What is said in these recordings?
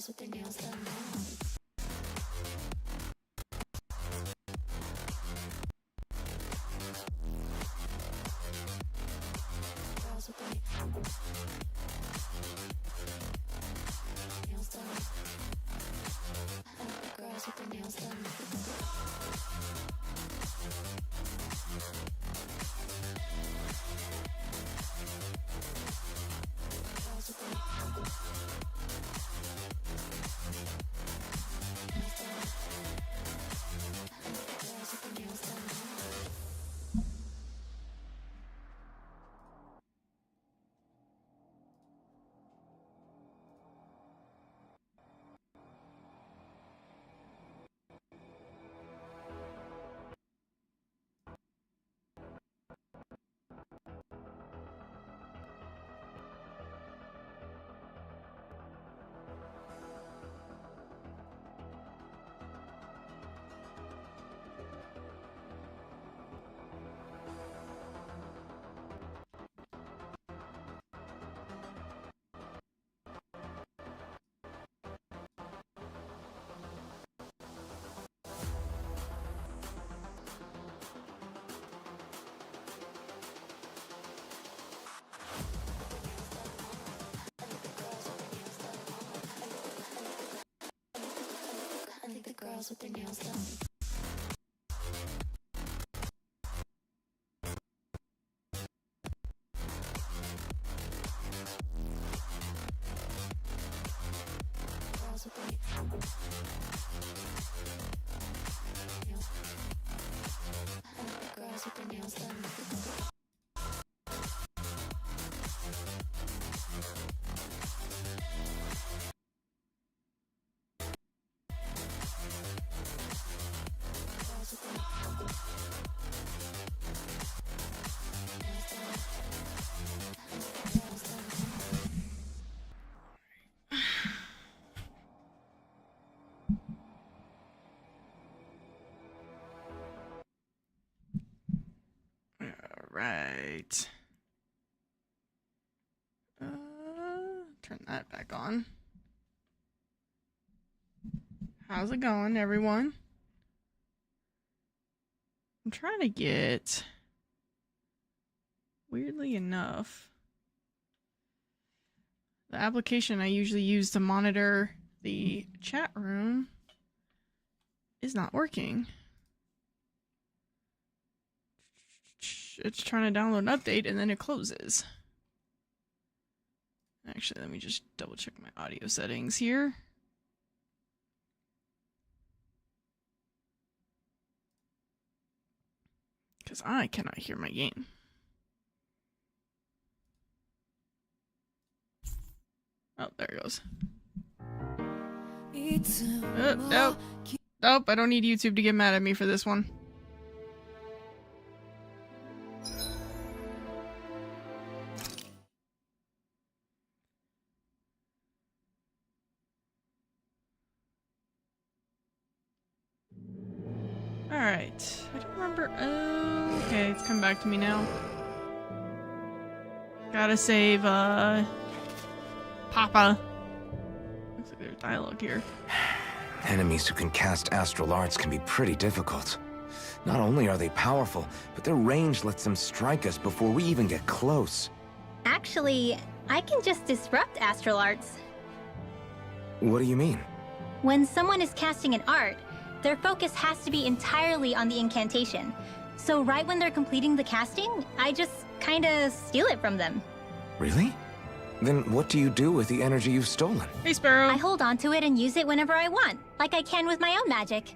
girls with their nails done now. Girls with their nails done. Girls with their nails done. Girls with their nails done. I think the girls with their nails done. Girls with their nails. I think the girls with their nails done. Right. Turn that back on. How's it going, everyone? I'm trying to get, weirdly enough, the application I usually use to monitor the chat room is not working. It's trying to download an update and then it closes. Actually, let me just double check my audio settings here. Because I cannot hear my game. Oh, there it goes. Nope. Nope, I don't need YouTube to get mad at me for this one. Alright, I don't remember. Oh, okay, it's come back to me now. Gotta save, Papa. Looks like there's dialogue here. Enemies who can cast astral arts can be pretty difficult. Not only are they powerful, but their range lets them strike us before we even get close. Actually, I can just disrupt astral arts. What do you mean? When someone is casting an art, their focus has to be entirely on the incantation. So right when they're completing the casting, I just kinda steal it from them. Really? Then what do you do with the energy you've stolen? Hey, Sparrow. I hold on to it and use it whenever I want, like I can with my own magic.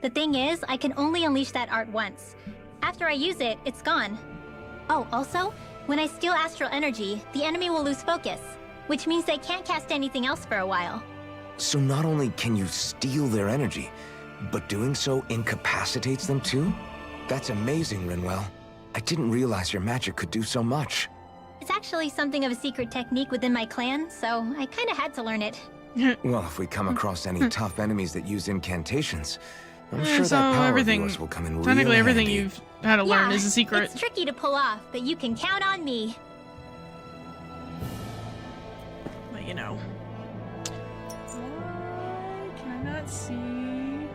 The thing is, I can only unleash that art once. After I use it, it's gone. Oh, also, when I steal astral energy, the enemy will lose focus, which means they can't cast anything else for a while. So not only can you steal their energy, but doing so incapacitates them too? That's amazing, Rinwell. I didn't realize your magic could do so much. It's actually something of a secret technique within my clan, so I kinda had to learn it. Well, if we come across any tough enemies that use incantations, I'm Yeah, sure so that power of everything- yours will come in real Technically, everything handy. you've had to learn is a secret. It's tricky to pull off, but you can count on me. But you know. Let's see.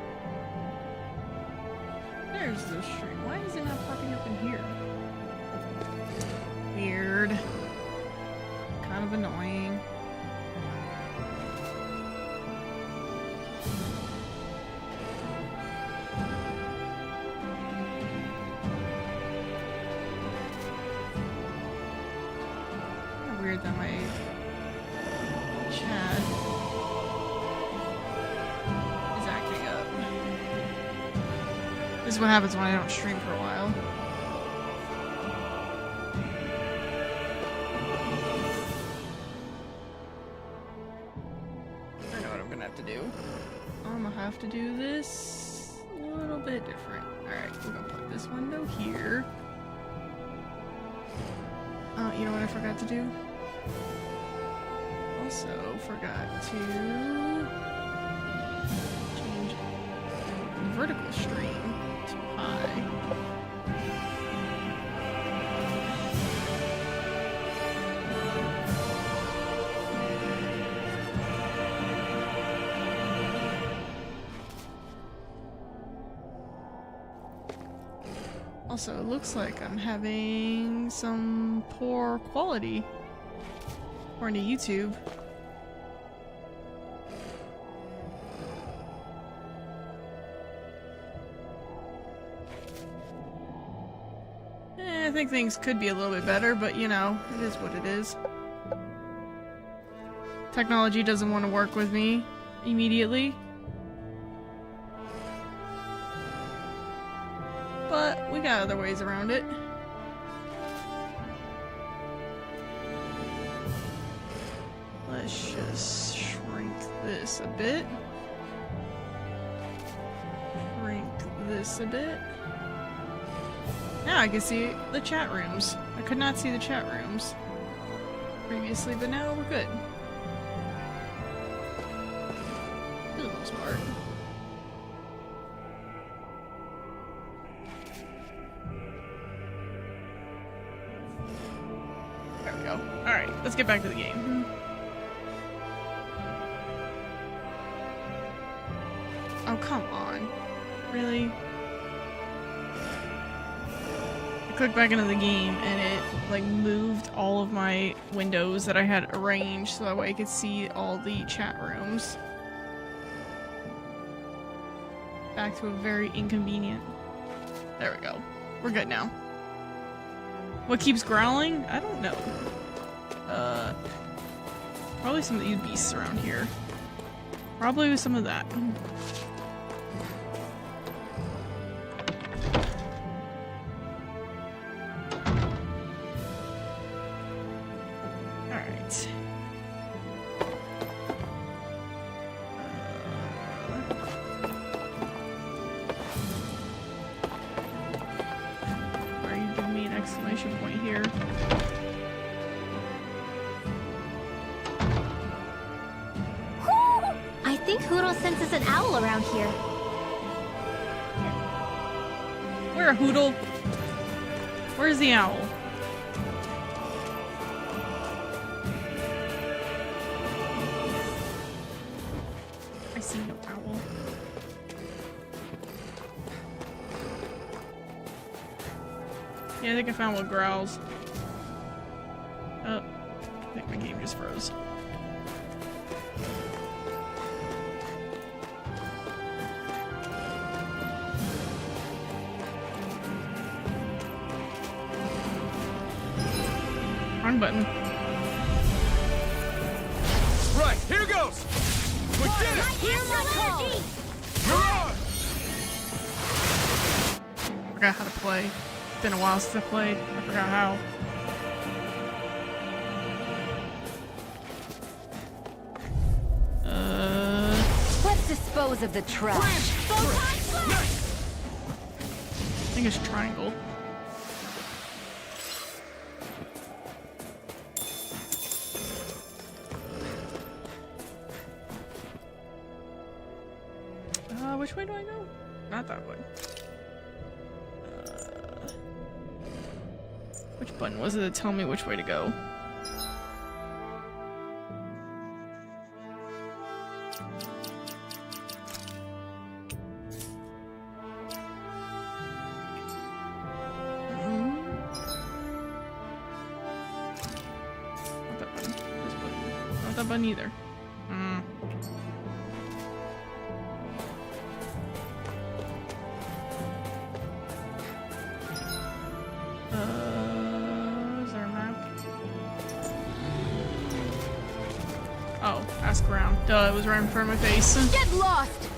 There's the stream. Why is it not popping up in here? Weird. Kind of annoying. Kinda weird that my chat is acting up. This is what happens when I don't stream for a while. I know what I'm gonna have to do. I'm gonna have to do this a little bit different. Alright, we're gonna put this window here. You know what I forgot to do? Also forgot to change the vertical stream to high. Also, it looks like I'm having some poor quality according to YouTube. I think things could be a little bit better, but you know, it is what it is. Technology doesn't want to work with me immediately. But we got other ways around it. Let's just shrink this a bit. Shrink this a bit. Now I can see the chat rooms. I could not see the chat rooms previously, but now we're good. For the most part. There we go. Alright, let's get back to the game. Oh, come on. Really? I clicked back into the game and it, like, moved all of my windows that I had arranged so that way I could see all the chat rooms. Back to a very inconvenient. There we go. We're good now. What keeps growling? I don't know. Probably some of these beasts around here. Probably some of that. Alright. Why are you giving me an exclamation point here? I think Hoodle senses an owl around here. Where, Hoodle? Where's the owl? I see no owl. Yeah, I think I found what growls. Oh, I think my game just froze. Wrong button. Right, here goes! We did it! You're on! Forgot how to play. It's been a while since I played. I forgot how. Let's dispose of the trash. I think it's triangle. Which way do I go? Not that way. Which button was it to tell me which way to go? that button either. Is there a map? Oh, ask around. Duh, it was right in front of my face. Get lost!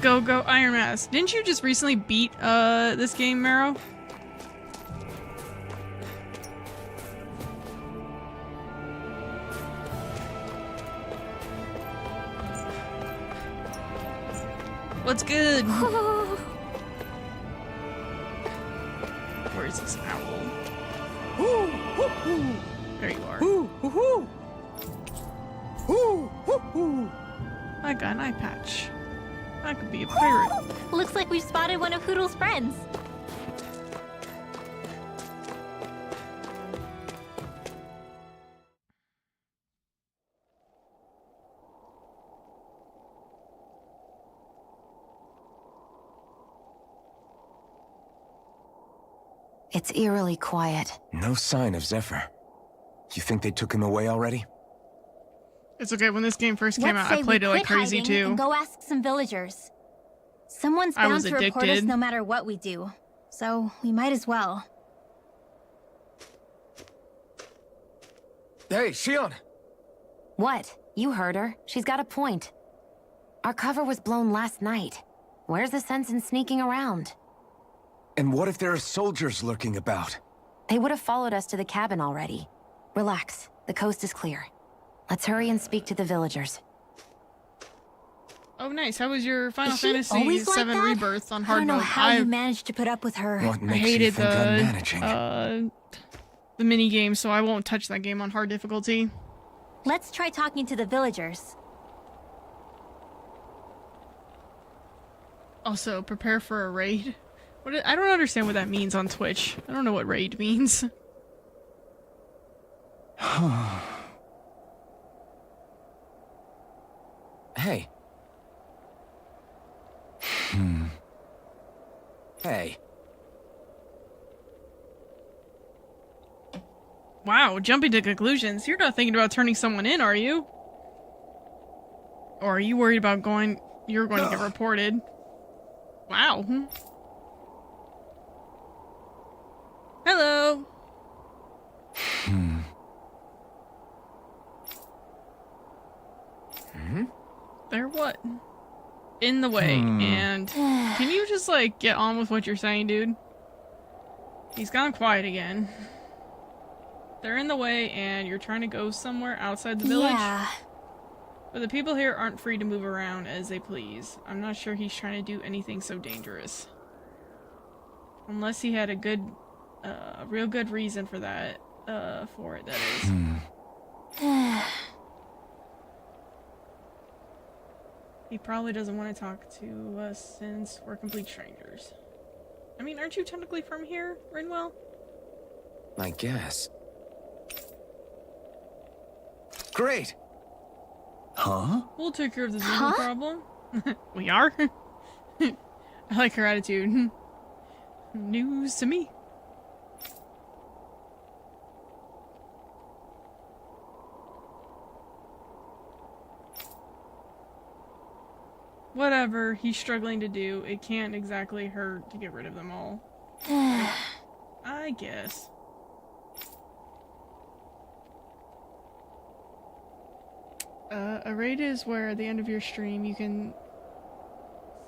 Go, go, Iron Mask. Didn't you just recently beat, this game, Marrow? What's good? Where's this owl? There you are. I got an eye patch. I could be a pirate. Looks like we've spotted one of Hoodle's friends. It's eerily quiet. No sign of Zephyr. You think they took him away already? It's okay, when this game first came Let's out, I say played we it like quit crazy hiding too. and go ask some villagers. Someone's I was bound to report us addicted. no matter what we do. So we might as well. Hey, Shion! What? You heard her. She's got a point. Our cover was blown last night. Where's the sense in sneaking around? And what if there are soldiers lurking about? They would have followed us to the cabin already. Relax. The coast is clear. Let's hurry and speak to the villagers. Oh, nice. How was your Final Is she Fantasy always like VII that? Rebirth on I hard don't know mode? how you managed to put up with her. What I makes you hated think I'm managing? the mini game, so I won't touch that game on hard difficulty. Let's try talking to the villagers. Also, prepare for a raid. I don't understand what that means on Twitch. I don't know what raid means. Hey. Hey. Wow, jumping to conclusions. You're not thinking about turning someone in, are you? Or are you worried about you're going to get reported? Wow. Hello. They're what? In the way, and can you just, like, get on with what you're saying, dude? He's gone quiet again. They're in the way, and you're trying to go somewhere outside the village? Yeah. But the people here aren't free to move around as they please. I'm not sure he's trying to do anything so dangerous. Unless he had a real good reason for that, that is. He probably doesn't want to talk to us since we're complete strangers. I mean, aren't you technically from here, Rinwell? I guess. Great! Huh? We'll take care of the Zulu problem. We are? I like her attitude. News to me. Whatever he's struggling to do, it can't exactly hurt to get rid of them all. I guess. A raid is where at the end of your stream you can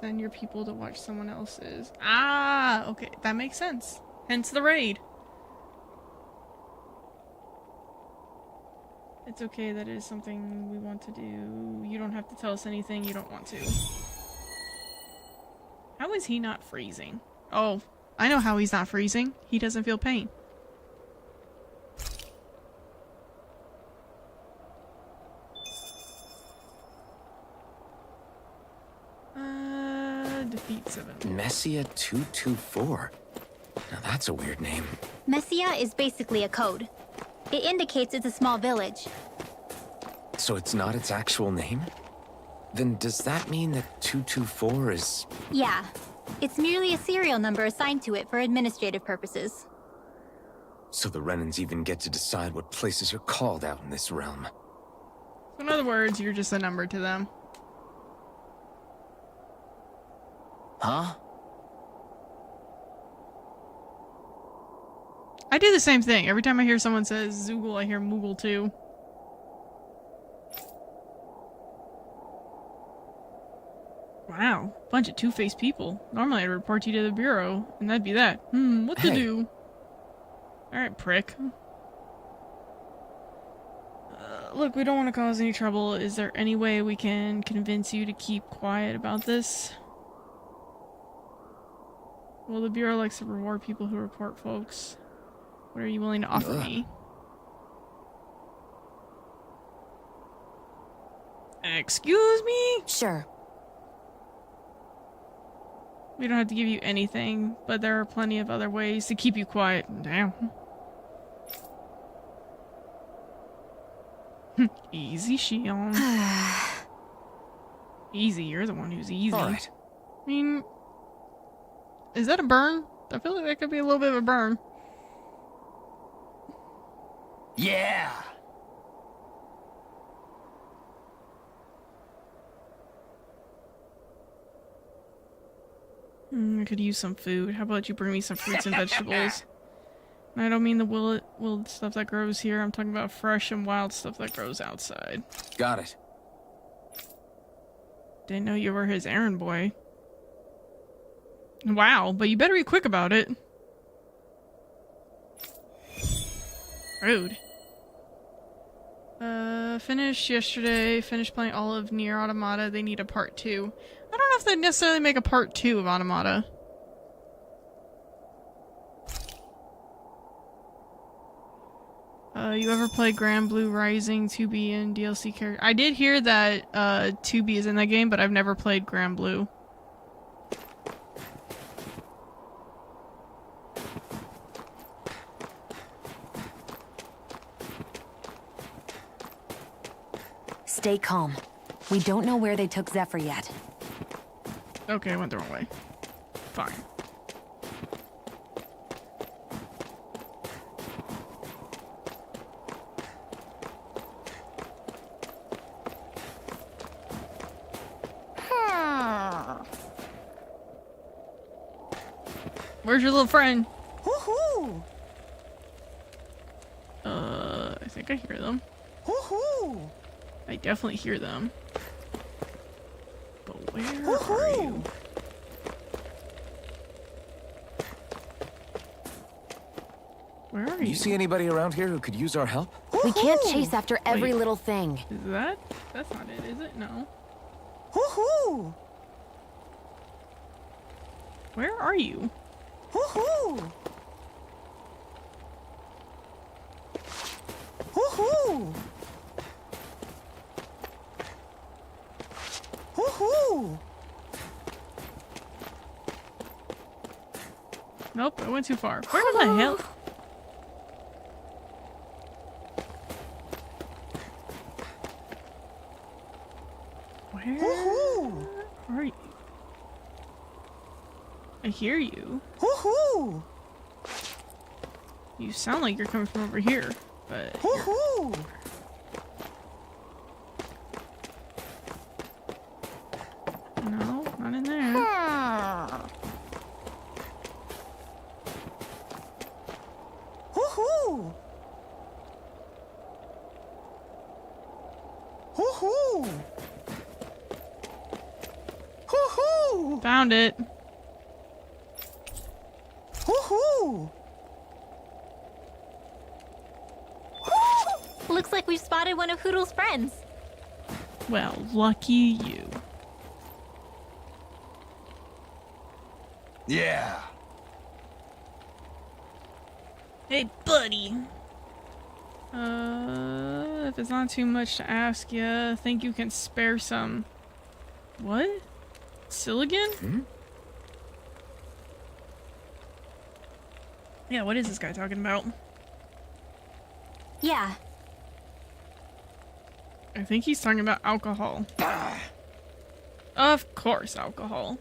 send your people to watch someone else's. Ah, okay, that makes sense. Hence the raid. It's okay, that is something we want to do. You don't have to tell us anything you don't want to. How is he not freezing? Oh, I know how he's not freezing. He doesn't feel pain. Defeat 7. Messia 224. Now that's a weird name. Messia is basically a code. It indicates it's a small village. So it's not its actual name? Then does that mean that 224 is... Yeah. It's merely a serial number assigned to it for administrative purposes. So the Renans even get to decide what places are called out in this realm. In other words, you're just a number to them. Huh? I do the same thing. Every time I hear someone says Zoogle, I hear Moogle too. Wow, bunch of two-faced people. Normally I'd report you to the Bureau, and that'd be that. What to Hey. do? Alright, prick. Look, we don't want to cause any trouble. Is there any way we can convince you to keep quiet about this? Well, the Bureau likes to reward people who report folks. What are you willing to offer me? Excuse me? Sure. We don't have to give you anything, but there are plenty of other ways to keep you quiet. Damn. Easy, Shion. Easy, you're the one who's easy. Alright. I mean, is that a burn? I feel like that could be a little bit of a burn. Yeah! I could use some food. How about you bring me some fruits and vegetables? And I don't mean the wild stuff that grows here. I'm talking about fresh and wild stuff that grows outside. Got it. Didn't know you were his errand boy. Wow, but you better be quick about it. Rude. Finished yesterday. Finished playing all of Nier Automata. They need a part 2. I don't know if they'd necessarily make a part 2 of Automata. You ever play Grand Blue Rising 2B and DLC character? I did hear that 2B is in that game, but I've never played Grand Blue. Stay calm. We don't know where they took Zephyr yet. Okay, I went the wrong way. Fine. Where's your little friend? Woohoo! I think I hear them. Woohoo! I definitely hear them. But where are you? Woohoo! Where are you? You see anybody around here who could use our help? We can't Woohoo! chase after every Wait. little thing. Is that? That's not it, is it? No. Woohoo! Where are you? Woohoo! Woohoo! Woohoo! Nope, I went too far. Where the hell? Where Woohoo! are you? I hear you. Woohoo! You sound like you're coming from over here, but Woohoo! no, not in there. Woohoo! Woohoo! Woohoo! Found it. Woohoo! Looks like we've spotted one of Hoodle's friends. Well, lucky you. Yeah. Hey, buddy. If it's not too much to ask you, think you can spare some. What? Silligan? Hmm? Yeah, what is this guy talking about? Yeah, I think he's talking about alcohol. Of course, alcohol.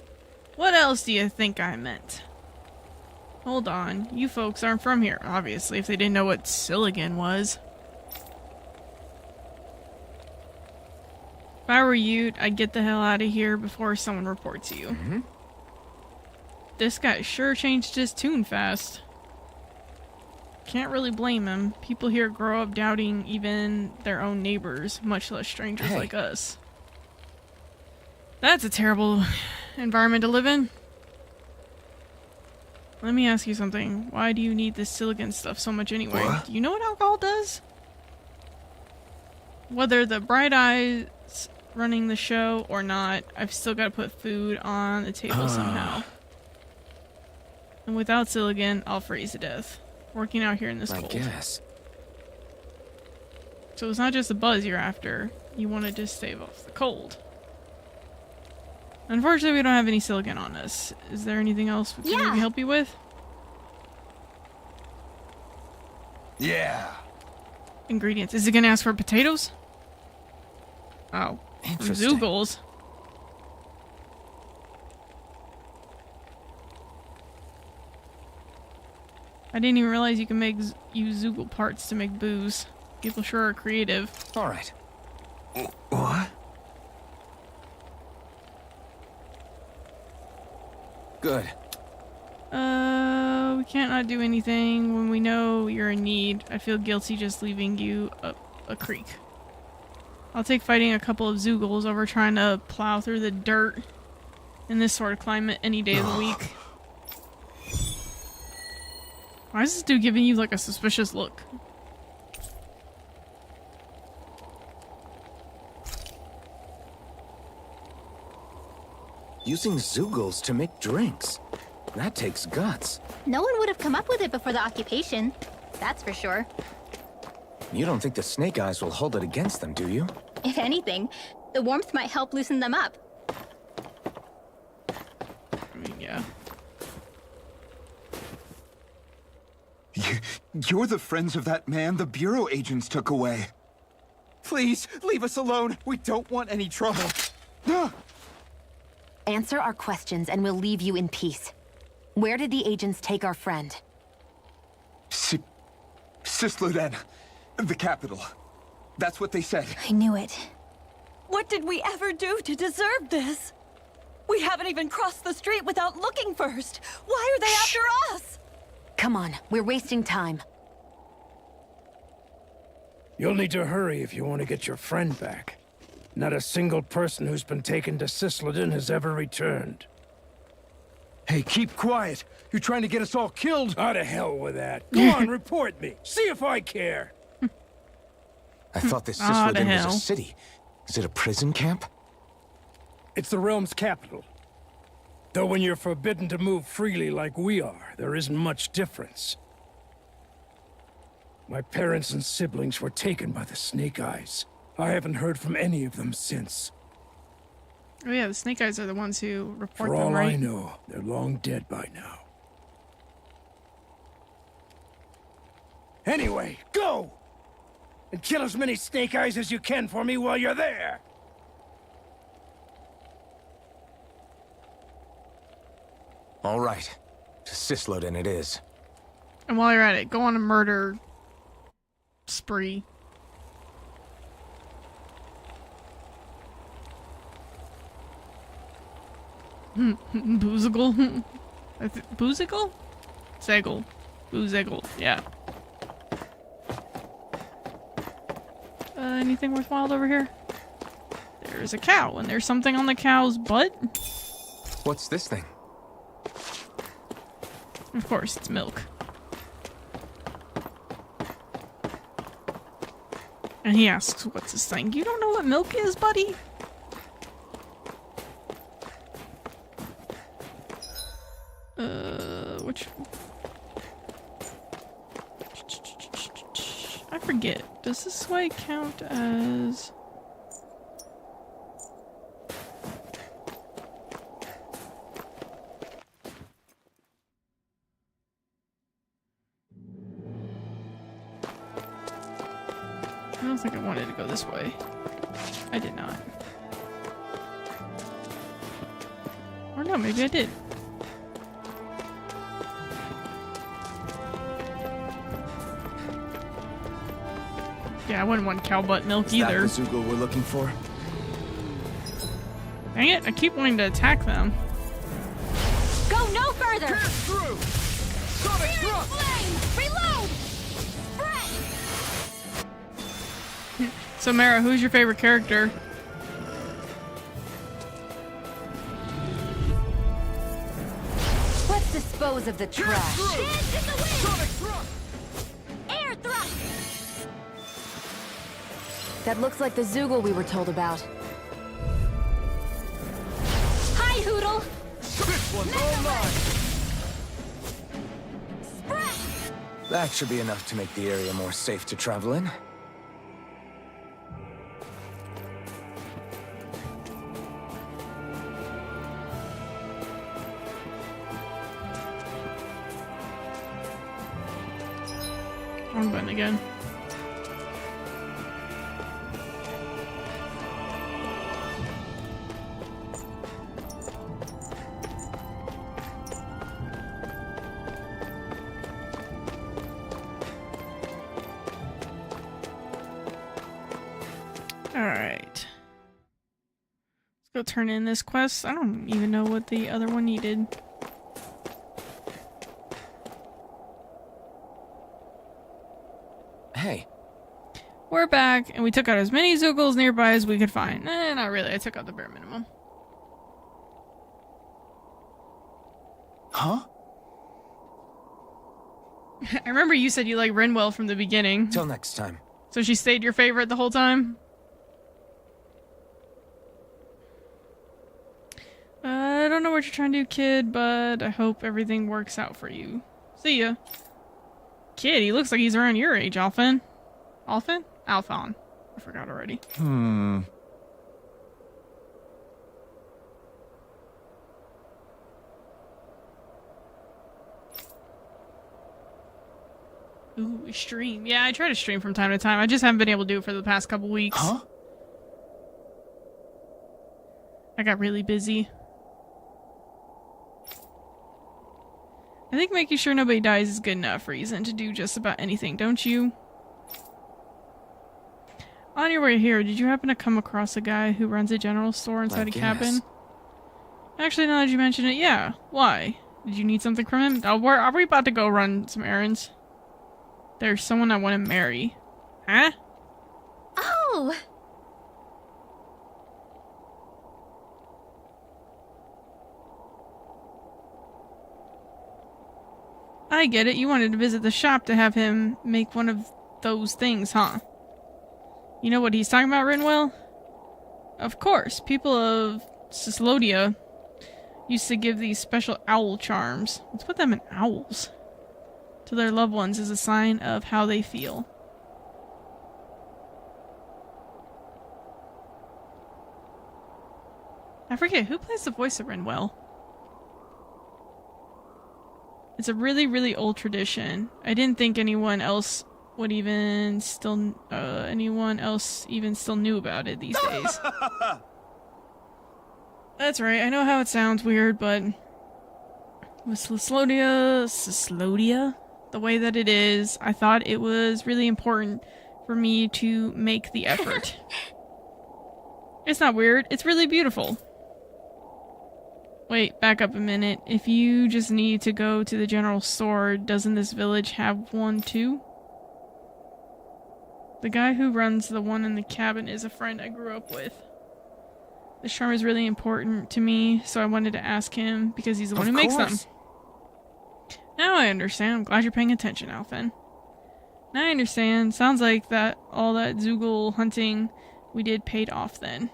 What else do you think I meant? Hold on, you folks aren't from here, obviously, if they didn't know what Silicon was. If I were you, I'd get the hell out of here before someone reports you. This guy sure changed his tune fast. Can't really blame him. People here grow up doubting even their own neighbors, much less strangers like us. That's a terrible environment to live in. Let me ask you something. Why do you need this silicon stuff so much anyway? What? Do you know what alcohol does? Whether the Bright Eyes running the show or not, I've still got to put food on the table somehow. And without silicon, I'll freeze to death. Working out here in this I cold. guess. So it's not just the buzz you're after. You want to just stave off the cold. Unfortunately, we don't have any silicon on us. Is there anything else we can maybe help you with? Yeah. Ingredients. Is it going to ask for potatoes? Oh. Interesting. Zoogles. I didn't even realize you can use Zoogle parts to make booze. People sure are creative. All right. What? Good. We can't not do anything when we know you're in need. I feel guilty just leaving you up a creek. I'll take fighting a couple of Zoogles over trying to plow through the dirt in this sort of climate any day of the week. Why is this dude giving you like a suspicious look? Using Zoogles to make drinks. That takes guts. No one would have come up with it before the occupation. That's for sure. You don't think the Snake Eyes will hold it against them, do you? If anything, the warmth might help loosen them up. I mean, yeah. You're the friends of that man the Bureau agents took away. Please, leave us alone. We don't want any trouble. Answer our questions and we'll leave you in peace. Where did the agents take our friend? Cisloden, the capital. That's what they said. I knew it. What did we ever do to deserve this? We haven't even crossed the street without looking first. Why are they after us? Come on, we're wasting time. You'll need to hurry if you want to get your friend back. Not a single person who's been taken to Cisloden has ever returned. Hey, keep quiet. You're trying to get us all killed. Out of hell with that. Go on, report me. See if I care. I thought this Ah, the Cisloden was hell. a city. Is it a prison camp? It's the realm's capital. Though when you're forbidden to move freely like we are, there isn't much difference. My parents and siblings were taken by the Snake Eyes. I haven't heard from any of them since. Oh yeah, the Snake Eyes are the ones who report For them, all right? I know, they're long dead by now. Anyway, go! And kill as many Snake Eyes as you can for me while you're there! All right. To Cisloden it is. And while you're at it, go on a murder spree. Boozigle? Boozigle? Seggle. Boozigle, yeah. Anything worthwhile over here? There's a cow, and there's something on the cow's butt. What's this thing? Of course, it's milk. And he asks, what's this thing? You don't know what milk is, buddy? Which... I forget. Does this way count as... I don't think I wanted to go this way. I did not. Or no, maybe I did. Yeah, I wouldn't want cow butt milk Is that either. the Zoogle we're looking for? Dang it, I keep wanting to attack them. Go no further! Through! Sonic thrust! Flame! Reload! So Mara, who's your favorite character? Let's dispose of the trash. Dance in the wind! Sonic thrust! Air thrust! That looks like the Zoogle we were told about. Hi, Hoodle! This one's all mine! Sprat! That should be enough to make the area more safe to travel in. Wrong button again. Alright. Let's go turn in this quest. I don't even know what the other one needed. Hey, We're back, and we took out as many Zoogles nearby as we could find. Not really. I took out the bare minimum. huh? I remember you said you like Rinwell from the beginning. Till next time. So she stayed your favorite the whole time? I don't know what you're trying to do, kid, but I hope everything works out for you. See ya. Kid, he looks like he's around your age, Alphen. Alphen? Alphon. I forgot already. Ooh, stream. Yeah, I try to stream from time to time. I just haven't been able to do it for the past couple weeks. Huh? I got really busy. I think making sure nobody dies is good enough reason to do just about anything, don't you? On your way here, did you happen to come across a guy who runs a general store inside a cabin? guess. Actually, now that you mention it, yeah. Why? Did you need something from him? Oh, are we about to go run some errands? There's someone I want to marry. Huh? Oh! I get it. You wanted to visit the shop to have him make one of those things, huh? You know what he's talking about, Rinwell? Of course. People of Cyslodia used to give these special owl charms. Let's put them in owls. To their loved ones as a sign of how they feel. I forget, who plays the voice of Rinwell? It's a really, really old tradition. I didn't think anyone else would even still, knew about it these days. That's right, I know how it sounds weird, but with Cyslodia, the way that it is, I thought it was really important for me to make the effort. It's not weird, it's really beautiful. Wait, back up a minute. If you just need to go to the general store, doesn't this village have one too? The guy who runs the one in the cabin is a friend I grew up with. This charm is really important to me, so I wanted to ask him because he's the one who makes them. Now I understand. I'm glad you're paying attention, Alphen. Now I understand. Sounds like that all that Zoogle hunting we did paid off then.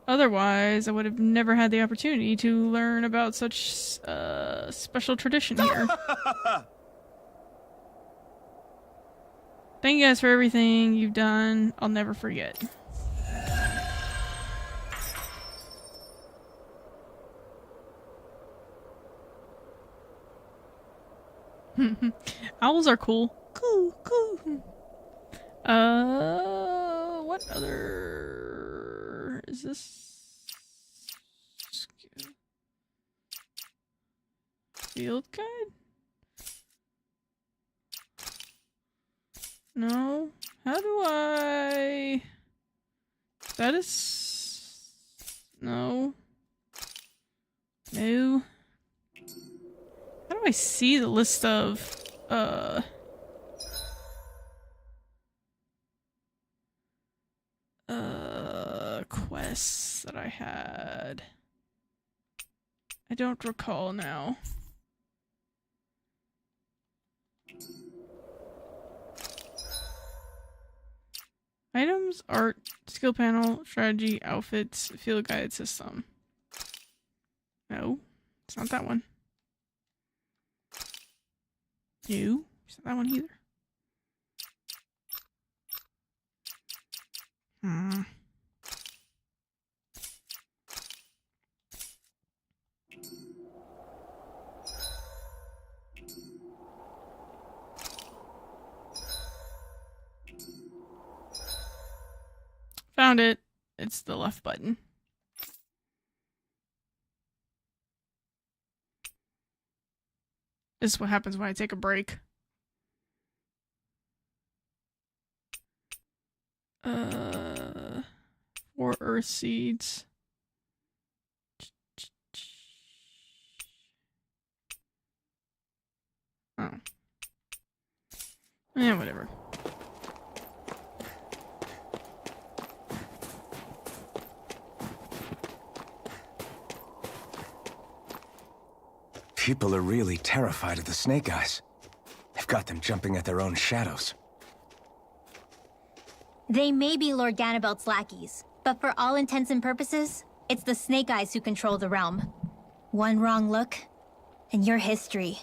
Otherwise, I would have never had the opportunity to learn about such special tradition here. Thank you guys for everything you've done. I'll never forget. Owls are cool. Cool. What other... is this? Field guide? No. How do I... That is... No. No. How do I see the list of, quests that I had? I don't recall now. Items, art, skill panel, strategy, outfits, field guide system. No, it's not that one. No, it's not that one either. Found it. It's the left button. This is what happens when I take a break. 4 earth seeds. Oh. Yeah, whatever. People are really terrified of the Snake Eyes. They've got them jumping at their own shadows. They may be Lord Ganabelt's lackeys, but for all intents and purposes, it's the Snake Eyes who control the realm. One wrong look, and your history.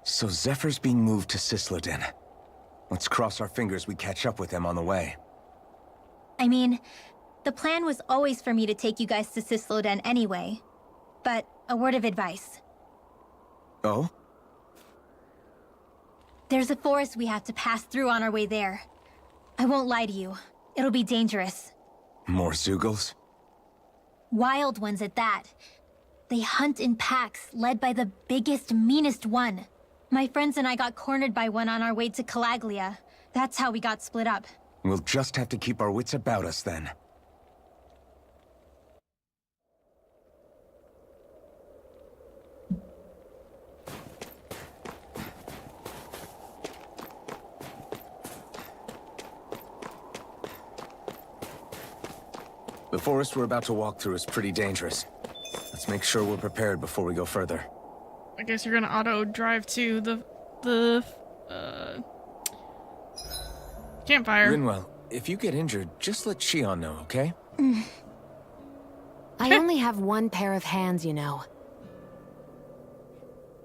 So Zephyr's being moved to Cisloden. Let's cross our fingers we catch up with them on the way. I mean, the plan was always for me to take you guys to Cisloden anyway. But a word of advice. Oh? There's a forest we have to pass through on our way there. I won't lie to you. It'll be dangerous. More Zeugles? Wild ones at that. They hunt in packs, led by the biggest, meanest one. My friends and I got cornered by one on our way to Calaglia. That's how we got split up. We'll just have to keep our wits about us then. The forest we're about to walk through is pretty dangerous. Let's make sure we're prepared before we go further. I guess you're gonna auto drive to the campfire. Rinwell, if you get injured, just let Shion know, okay? I only have one pair of hands, you know.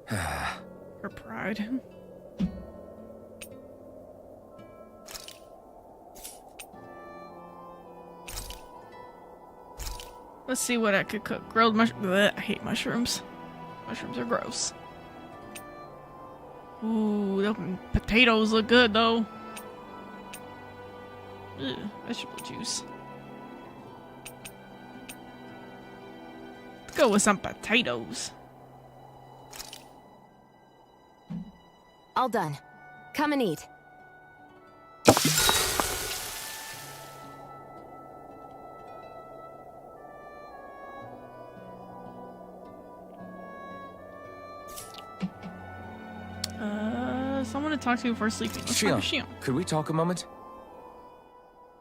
Her pride. Let's see what I could cook. Grilled mushrooms. I hate mushrooms. Mushrooms are gross. Ooh, those potatoes look good though. Ugh, vegetable juice. Let's go with some potatoes. All done. Come and eat. Someone to talk to before sleeping. Let's find Shion, Shion. could we talk a moment?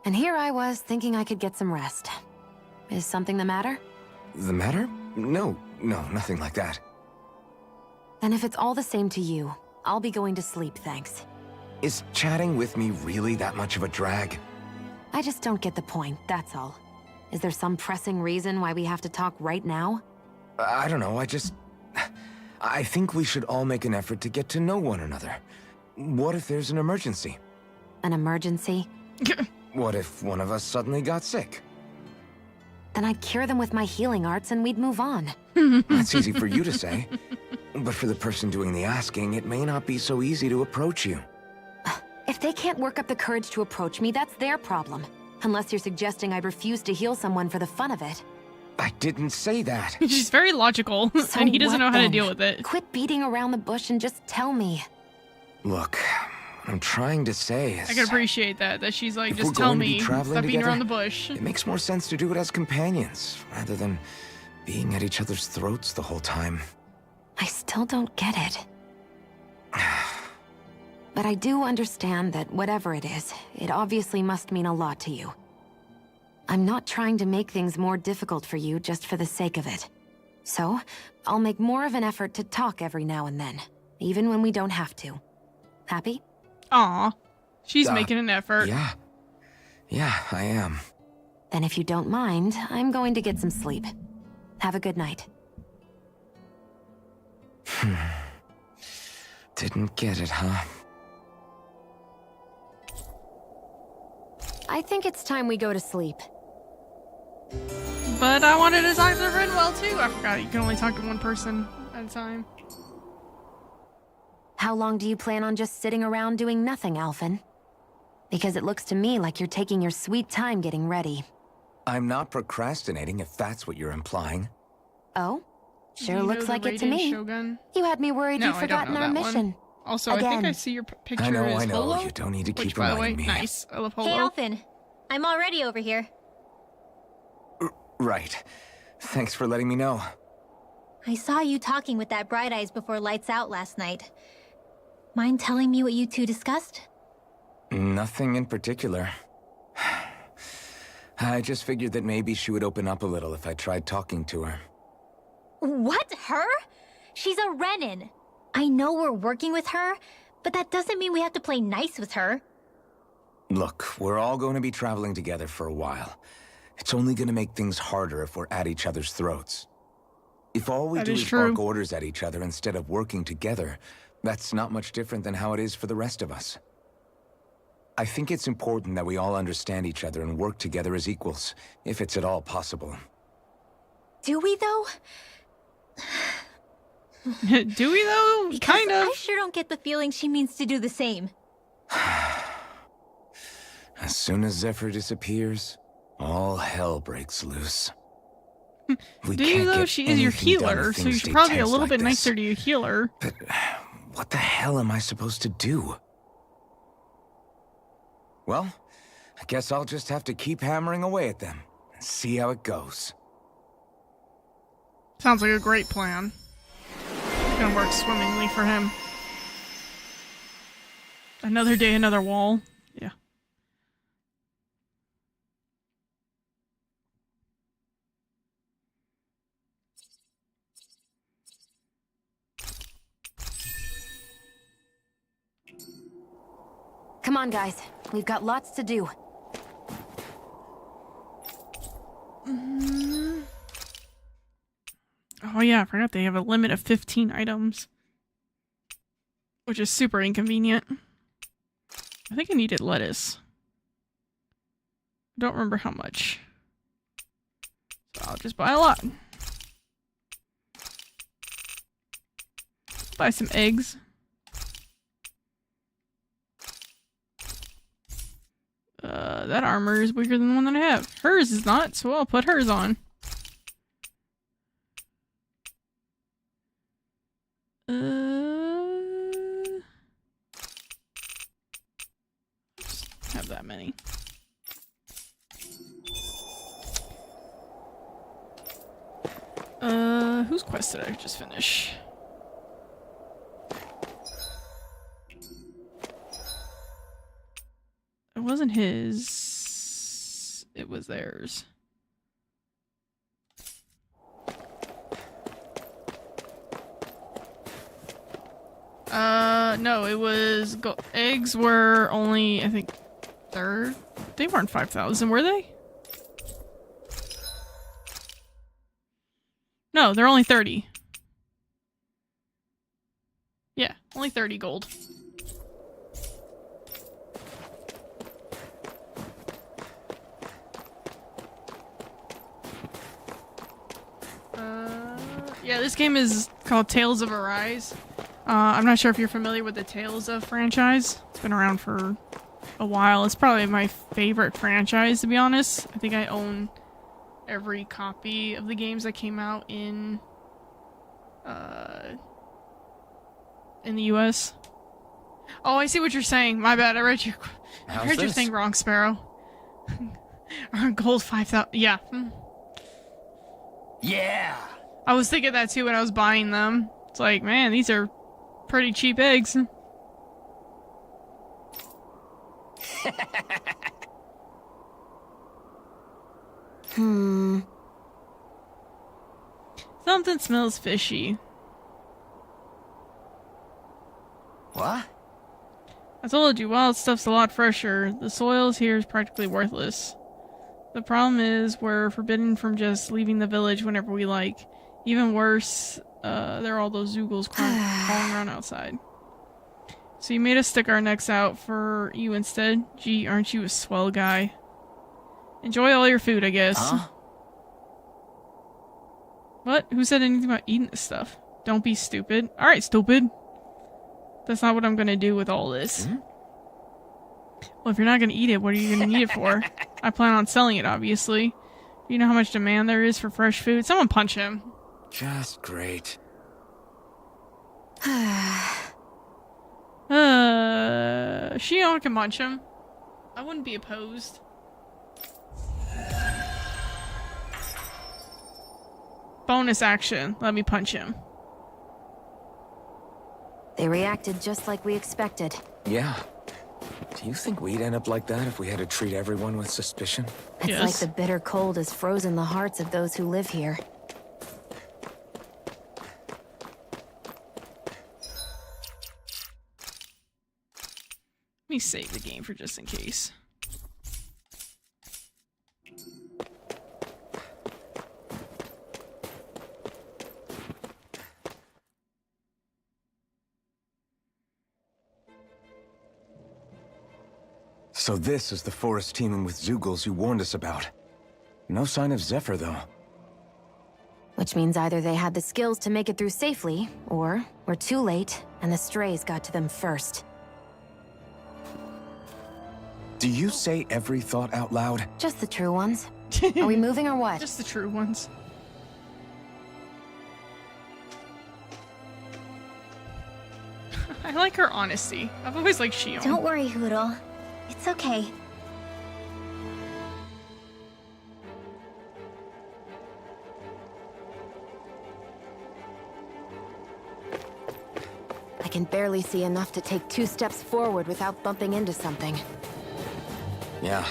And here I was, thinking I could get some rest. Is something the matter? The matter? No, nothing like that. Then if it's all the same to you, I'll be going to sleep, thanks. Is chatting with me really that much of a drag? I just don't get the point, that's all. Is there some pressing reason why we have to talk right now? I don't know, I think we should all make an effort to get to know one another. What if there's an emergency? An emergency? What if one of us suddenly got sick? Then I'd cure them with my healing arts and we'd move on. That's easy for you to say. But for the person doing the asking, it may not be so easy to approach you. If they can't work up the courage to approach me, that's their problem. Unless you're suggesting I refuse to heal someone for the fun of it. I didn't say that. She's very logical, So and he doesn't what know how to then? deal with it. Quit beating around the bush and just tell me. Look, what I'm trying to say is... I can appreciate that she's like, If just we're tell going to be me, traveling stop beating together, around the bush. It makes more sense to do it as companions, rather than being at each other's throats the whole time. I still don't get it. But I do understand that whatever it is, it obviously must mean a lot to you. I'm not trying to make things more difficult for you just for the sake of it. So, I'll make more of an effort to talk every now and then, even when we don't have to. Happy? Aw. She's Uh, making an effort. Yeah. Yeah, I am. Then if you don't mind, I'm going to get some sleep. Have a good night. Didn't get it, huh? I think it's time we go to sleep. But I wanted to talk to Rinwell too. I forgot you can only talk to one person at a time. How long do you plan on just sitting around doing nothing, Alphen? Because it looks to me like you're taking your sweet time getting ready. I'm not procrastinating, if that's what you're implying. Oh? Do Sure you looks know the like it to Raiden me. Shogun? You had me worried No, you'd I don't forgotten know our that one. mission. Also, I think I Again. see your picture I know, is Holo. you don't need to Which, keep by the way, reminding me. nice. I love Holo. Hey, Alphen. I'm already over here. Right. Thanks for letting me know. I saw you talking with that Bright Eyes before lights out last night. Mind telling me what you two discussed? Nothing in particular. I just figured that maybe she would open up a little if I tried talking to her. What? Her? She's a Renin. I know we're working with her, but that doesn't mean we have to play nice with her. Look, we're all going to be traveling together for a while. It's only going to make things harder if we're at each other's throats. If all we That do is is true. bark orders at each other instead of working together, that's not much different than how it is for the rest of us. I think it's important that we all understand each other and work together as equals, if it's at all possible. Do we, though? Do we though? Because Kind of. I sure don't get the feeling she means to do the same. As soon as Zephyr disappears, all hell breaks loose. We Do you can't though? get She is your anything done if healer, so you things should stay probably be a tense little like bit this. nicer to your healer. But what the hell am I supposed to do? Well, I guess I'll just have to keep hammering away at them and see how it goes. Sounds like a great plan. It's gonna work swimmingly for him. Another day, another wall. Yeah. Come on, guys. We've got lots to do. Oh yeah, I forgot they have a limit of 15 items. Which is super inconvenient. I think I needed lettuce. I don't remember how much. So I'll just buy a lot. Buy some eggs. That armor is bigger than the one that I have. Hers is not, so I'll put hers on. Just have that many. Whose quest did I just finish? It wasn't his. It was theirs. No, it was eggs were only, I think, third. They weren't 5,000, were they? No, they're only 30. Yeah, only 30 gold. Yeah, this game is called Tales of Arise. I'm not sure if you're familiar with the Tales of franchise. It's been around for a while. It's probably my favorite franchise, to be honest. I think I own every copy of the games that came out in the US. Oh, I see what you're saying. My bad. I read your thing wrong, Sparrow. Our gold 5,000. Yeah. Yeah! I was thinking that too when I was buying them. It's like, man, these are pretty cheap eggs. Something smells fishy. What? I told you, wild stuff's a lot fresher. The soils here is practically worthless. The problem is we're forbidden from just leaving the village whenever we like. Even worse, there are all those Zoogles crawling around outside. So you made us stick our necks out for you instead? Gee, aren't you a swell guy? Enjoy all your food, I guess. Huh? What? Who said anything about eating this stuff? Don't be stupid. Alright, stupid. That's not what I'm gonna do with all this. Well, if you're not gonna eat it, what are you gonna need it for? I plan on selling it, obviously. You know how much demand there is for fresh food? Someone punch him. Just great. Shion can punch him. I wouldn't be opposed. Bonus action. Let me punch him. They reacted just like we expected. Yeah. Do you think we'd end up like that if we had to treat everyone with suspicion? It's like the bitter cold has frozen the hearts of those who live here. Let me save the game for just in case. So this is the forest teeming with Zoogles you warned us about. No sign of Zephyr, though. Which means either they had the skills to make it through safely, or we're too late, and the strays got to them first. Do you say every thought out loud? Just the true ones. Are we moving or what? Just the true ones. I like her honesty. I've always liked Shion. Don't worry, Hootle. It's okay. I can barely see enough to take 2 steps forward without bumping into something. Yeah.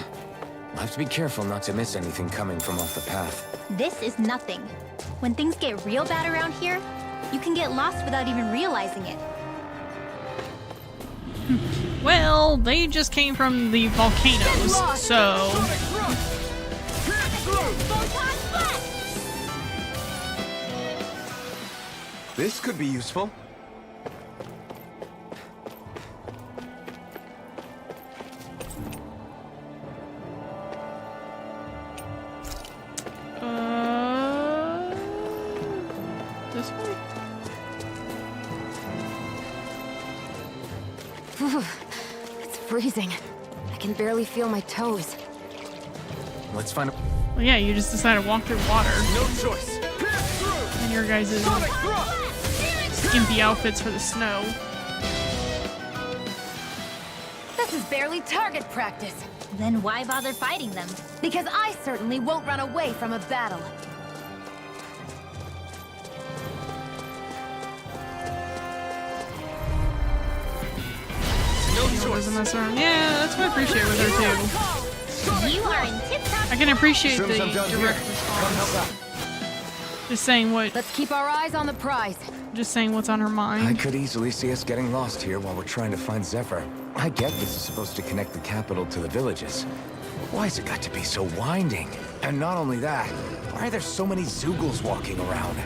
I'll have to be careful not to miss anything coming from off the path. This is nothing. When things get real bad around here, you can get lost without even realizing it. Well, they just came from the volcanoes, so... This could be useful. This way? It's freezing. I can barely feel my toes. Let's find a... Well, yeah, you just decided to walk through water. No choice. And your guys' skimpy outfits for the snow. This is barely target practice. Then why bother fighting them? Because I certainly won't run away from a battle. Doesn't mess around. Yeah, that's what I appreciate with her too. You are in tip-top. I can appreciate Soon the as I'm done here, direct come help response. out. Just saying Let's keep our eyes on the prize. just saying what's on her I mind. could easily see us getting lost here while we're trying to find Zephyr. I get this is supposed to connect the capital to the villages. Why's it got to be so winding? And not only that, why are there so many Zoogles walking around?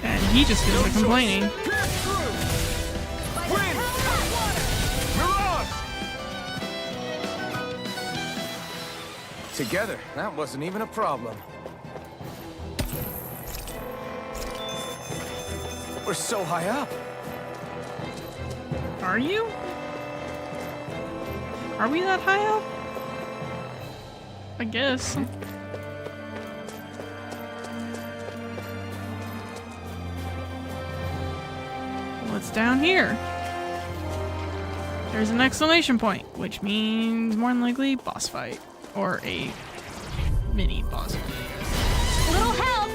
And he just feels like complaining. Together, that wasn't even a problem. We're so high up. Are you? Are we that high up? I guess. It's down here. There's an exclamation point, which means more than likely boss fight. Or a mini boss fight. Little help!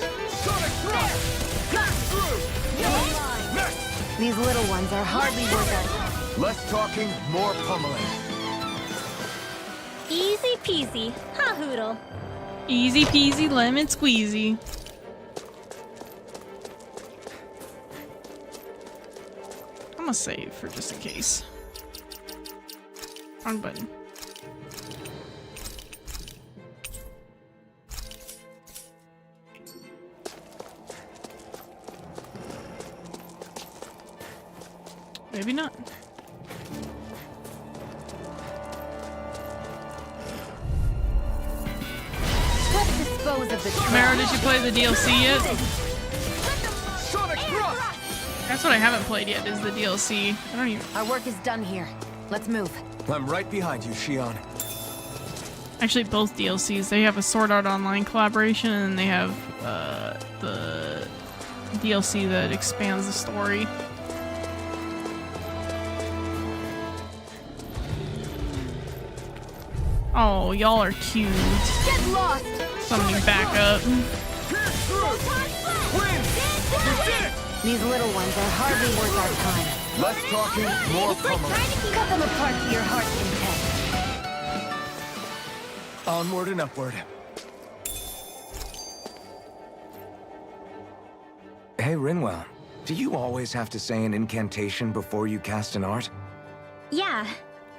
These little ones are hardly worth Less talking, more pummeling. Easy peasy. Ha hoodle. Easy peasy lemon squeezy. I'm gonna save for just in case. Wrong button. Maybe not. Let's dispose of the Mara, did you play the DLC yet? Sonic thrust! That's what I haven't played yet, is the DLC. I don't even... Our work is done here. Let's move. I'm right behind you, Shion. Actually, both DLCs. They have a Sword Art Online collaboration, and they have the DLC that expands the story. Oh, y'all are cute. Get lost! Somebody back up. These little ones are hardly worth our time. Less talking, more pummeling. Cut them apart to your heart's content. Onward and upward. Hey, Rinwell. Do you always have to say an incantation before you cast an art? Yeah.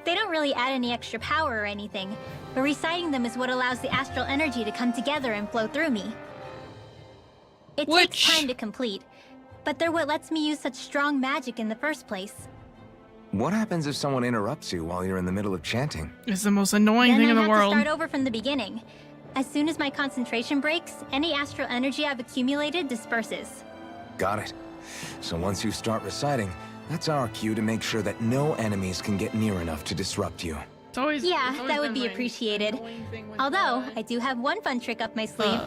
They don't really add any extra power or anything, but reciting them is what allows the astral energy to come together and flow through me. It takes time to complete, but they're what lets me use such strong magic in the first place. What happens if someone interrupts you while you're in the middle of chanting? It's the most annoying thing in the Then I have world. to start over from the beginning. As soon as my concentration breaks, any astral energy I've accumulated disperses. Got it. So once you start reciting, that's our cue to make sure that no enemies can get near enough to disrupt you. It's always, Yeah, it's always that would been be my appreciated. annoying thing with Although, I do have one fun trick up my sleeve.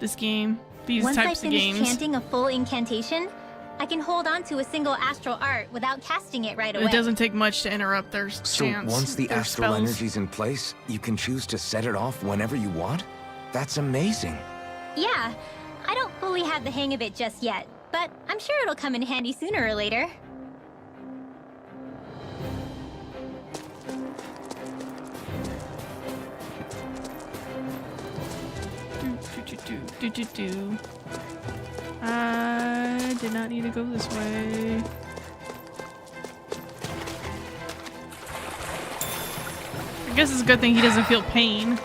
this game, these Once I types of finish games. chanting a full incantation, I can hold on to a single astral art without casting it right away. It doesn't take much to interrupt their So chants. once the their astral spells. energy's in place, you can choose to set it off whenever you want? That's amazing. Yeah, I don't fully have the hang of it just yet, but I'm sure it'll come in handy sooner or later. Do. I did not need to go this way. I guess it's a good thing he doesn't feel pain.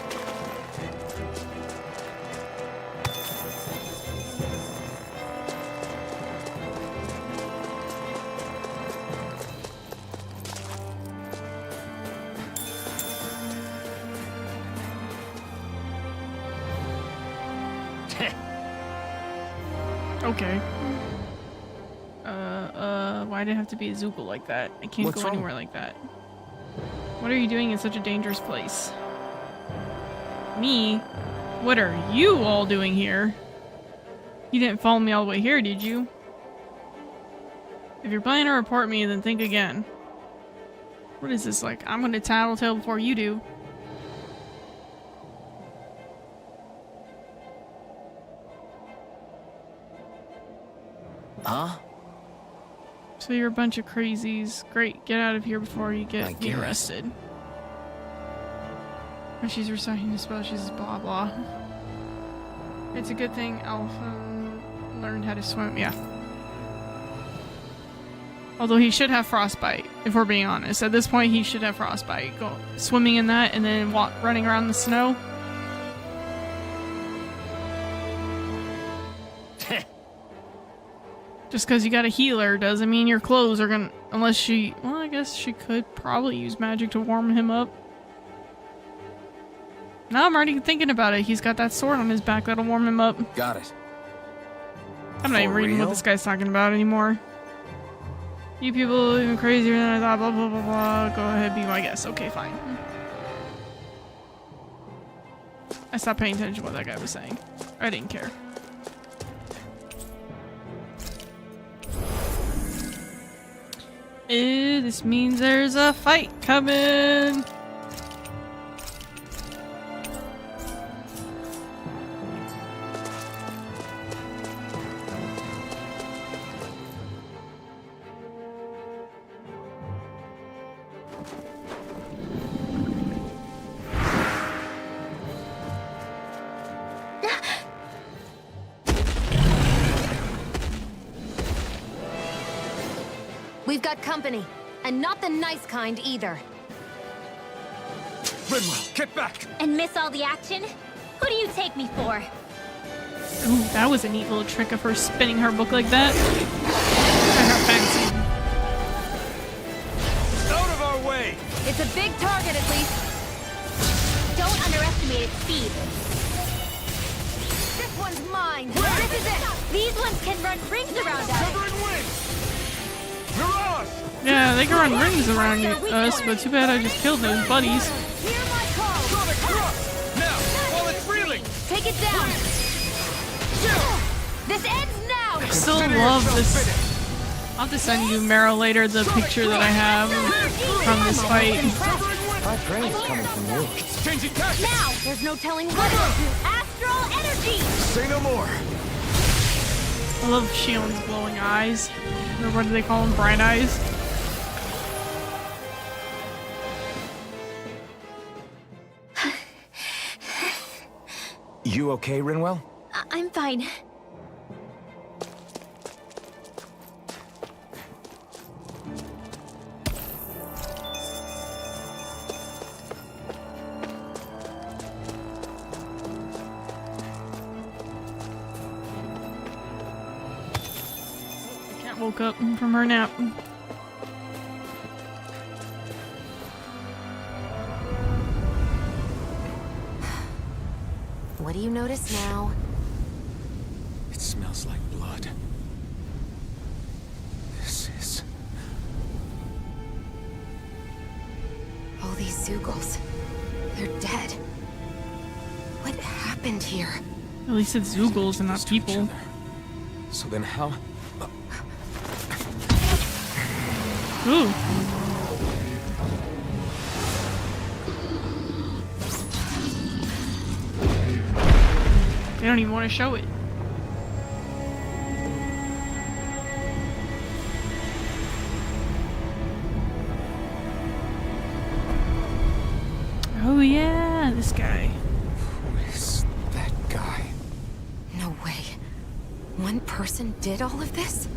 Okay. Why did it have to be a Zookle like that? I can't What's go wrong? anywhere like that. What are you doing in such a dangerous place? Me? What are you all doing here? You didn't follow me all the way here, did you? If you're planning to report me, then think again. What is this like? I'm gonna tattletale before you do. Huh? So you're a bunch of crazies. Great, get out of here before you I get me guess. arrested. When she's reciting the spell, she's blah blah. It's a good thing Alpha learned how to swim. Yeah. Although he should have frostbite, if we're being honest. At this point, he should have frostbite. Go swimming in that and then running around the snow. Just because you got a healer doesn't mean your clothes are gonna... Unless she... Well, I guess she could probably use magic to warm him up. Now I'm already thinking about it. He's got that sword on his back that'll warm him up. Got it. I'm not even For reading what real? this guy's talking about anymore. You people are even crazier than I thought, blah blah blah blah. Go ahead, be my guest. Okay, fine. I stopped paying attention to what that guy was saying. I didn't care. Ew, this means there's a fight coming. We've got company, and not the nice kind either. Rinwell, get back! And miss all the action? Who do you take me for? Ooh, that was a neat little trick of her spinning her book like that. And her fancy. Out of our way! It's a big target, at least. Don't underestimate its speed. This one's mine. This is it. These ones can run rings around us. Covering wind! Mirage! Yeah, they can run rings around us, but too bad I just killed those buddies. Hear my call. Sonic thrust! Now, while it's reeling! Take it down. This ends now. I still love this. I'll have to send you, Meryl, later the picture that I have from this fight. My praise coming from you. Changing tactics! Now, there's no telling what it'll do. Astral energy. Say no more! I love Shion's glowing eyes. Or what do they call them? Bright eyes? You okay, Rinwell? I'm fine. Cat woke up from her nap. What do you notice now? It smells like blood. This is... All these Zeugles. They're dead. What happened here? At least it's Zeugles and not to each people. other. So then how... Ooh. They don't even want to show it. Oh yeah, this guy. Who is that guy? No way. One person did all of this?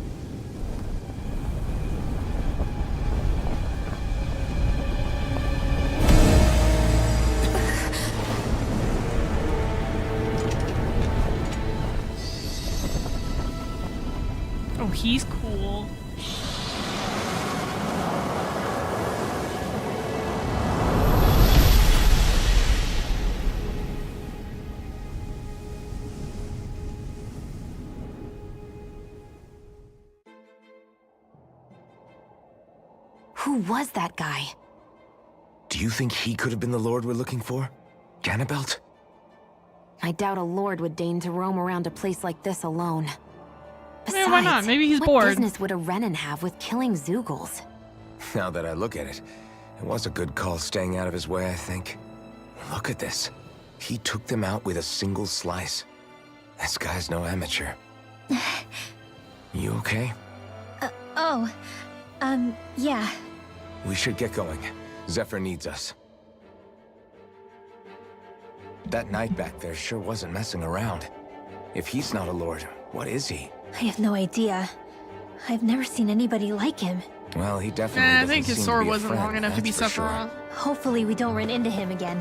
Oh, he's cool. Who was that guy? Do you think he could have been the Lord we're looking for? Ganabelt? I doubt a lord would deign to roam around a place like this alone. Besides, Yeah, why not? Maybe he's what bored. business would a Renan have with killing Zeugles? Now that I look at it, it was a good call staying out of his way, I think. Look at this. He took them out with a single slice. This guy's no amateur. You okay? Yeah. We should get going. Zephyr needs us. That knight back there sure wasn't messing around. If he's not a lord, what is he? I have no idea. I've never seen anybody like him. Well, he definitely I doesn't think his seem to sword be a wasn't friend, long enough to be that's for sure. Sephiroth. Hopefully we don't run into him again.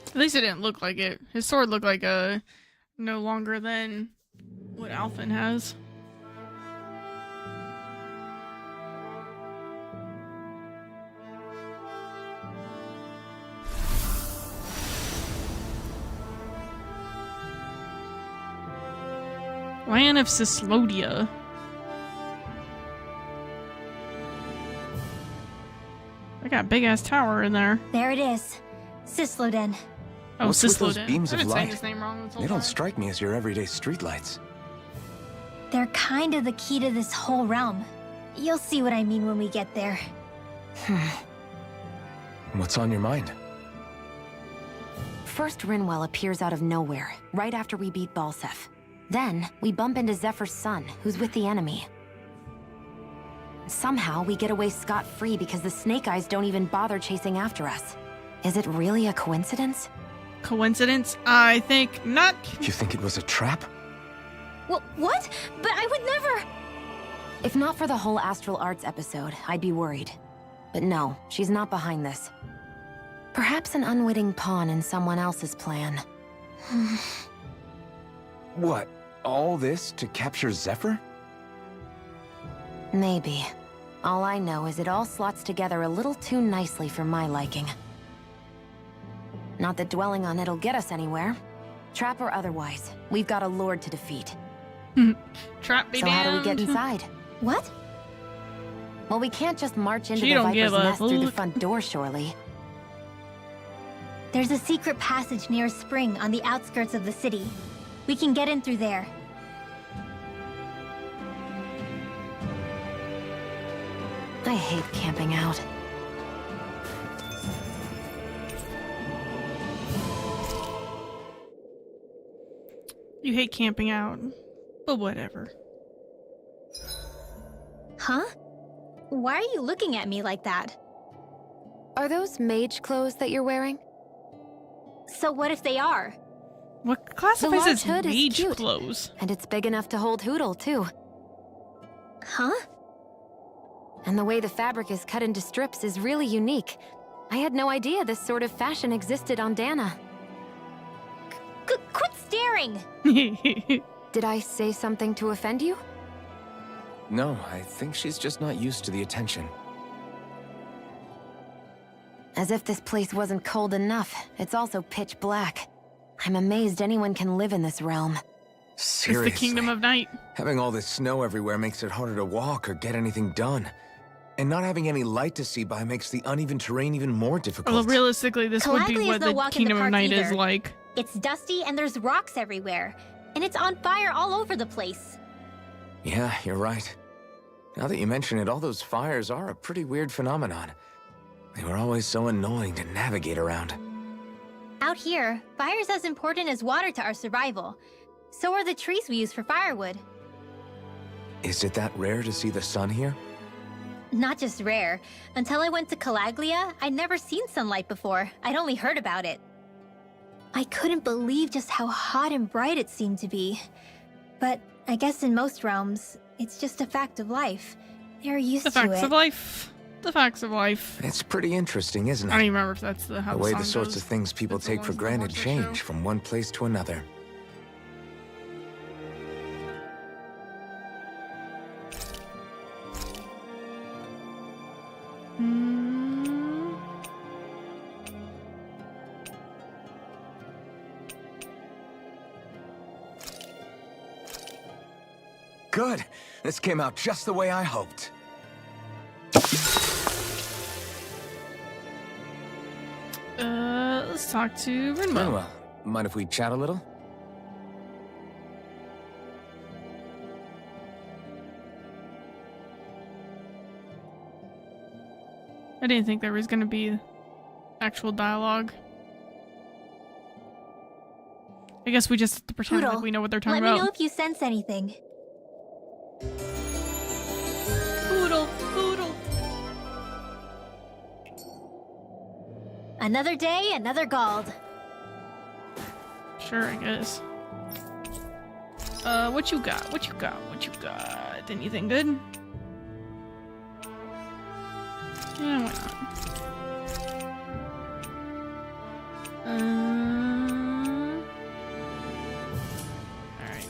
At least it didn't look like it. His sword looked like a no longer than what Alphen has. Land of Cyslodia. They got a big ass tower in there. There it is. Cysloden. Oh, What's with those Cislo beams I've of been saying light? his name wrong this whole They don't time. strike me as your everyday streetlights. They're kind of the key to this whole realm. You'll see what I mean when we get there. What's on your mind? First, Rinwell appears out of nowhere, right after we beat Balseph. Then, we bump into Zephyr's son, who's with the enemy. Somehow, we get away scot-free because the Snake Eyes don't even bother chasing after us. Is it really a coincidence? Coincidence? I think not. You think it was a trap? What? But I would never... If not for the whole Astral Arts episode, I'd be worried. But no, she's not behind this. Perhaps an unwitting pawn in someone else's plan. What? All this to capture Zephyr? Maybe. All I know is it all slots together a little too nicely for my liking. Not that dwelling on it'll get us anywhere. Trap or otherwise, we've got a lord to defeat. Trap me So down. how do we get inside? What? Well, we can't just march into She the don't Viper's give a nest through the fuck. front door, surely. There's a secret passage near a spring on the outskirts of the city. We can get in through there. I hate camping out. You hate camping out, but whatever. Huh? Why are you looking at me like that? Are those mage clothes that you're wearing? So what if they are? What classifies large as hood is mage cute. clothes? And it's big enough to hold Hootle, too. Huh? And the way the fabric is cut into strips is really unique. I had no idea this sort of fashion existed on Dana. Quit staring! Did I say something to offend you? No, I think she's just not used to the attention. As if this place wasn't cold enough, it's also pitch black. I'm amazed anyone can live in this realm. Seriously. It's the Kingdom of Night. Having all this snow everywhere makes it harder to walk or get anything done. And not having any light to see by makes the uneven terrain even more difficult. Although realistically, this would be Calaglia's what no the walk in the Kingdom of park Night is either. like. It's dusty and there's rocks everywhere. And it's on fire all over the place. Yeah, you're right. Now that you mention it, all those fires are a pretty weird phenomenon. They were always so annoying to navigate around. Out here, fire's as important as water to our survival. So are the trees we use for firewood. Is it that rare to see the sun here? Not just rare. Until I went to Calaglia, I'd never seen sunlight before. I'd only heard about it. I couldn't believe just how hot and bright it seemed to be. But I guess in most realms, it's just a fact of life. They're used The to it. facts of life. The facts of life. It's pretty interesting, isn't I don't it? even remember if that's how The the way song the sorts goes. of things people It's been take long for since I granted watched that change show. from one place to another. Hmm. Good. This came out just the way I hoped. Let's talk to Rinwell. Well, mind if we chat a little? I didn't think there was gonna be actual dialogue. I guess we just have to pretend like Poodle, we know what they're talking Let me know about. if you sense anything. Poodle, poodle. Another day, another Gald. Sure, I guess. What you got? What you got? What you got? Anything good? Yeah, why not? Alright.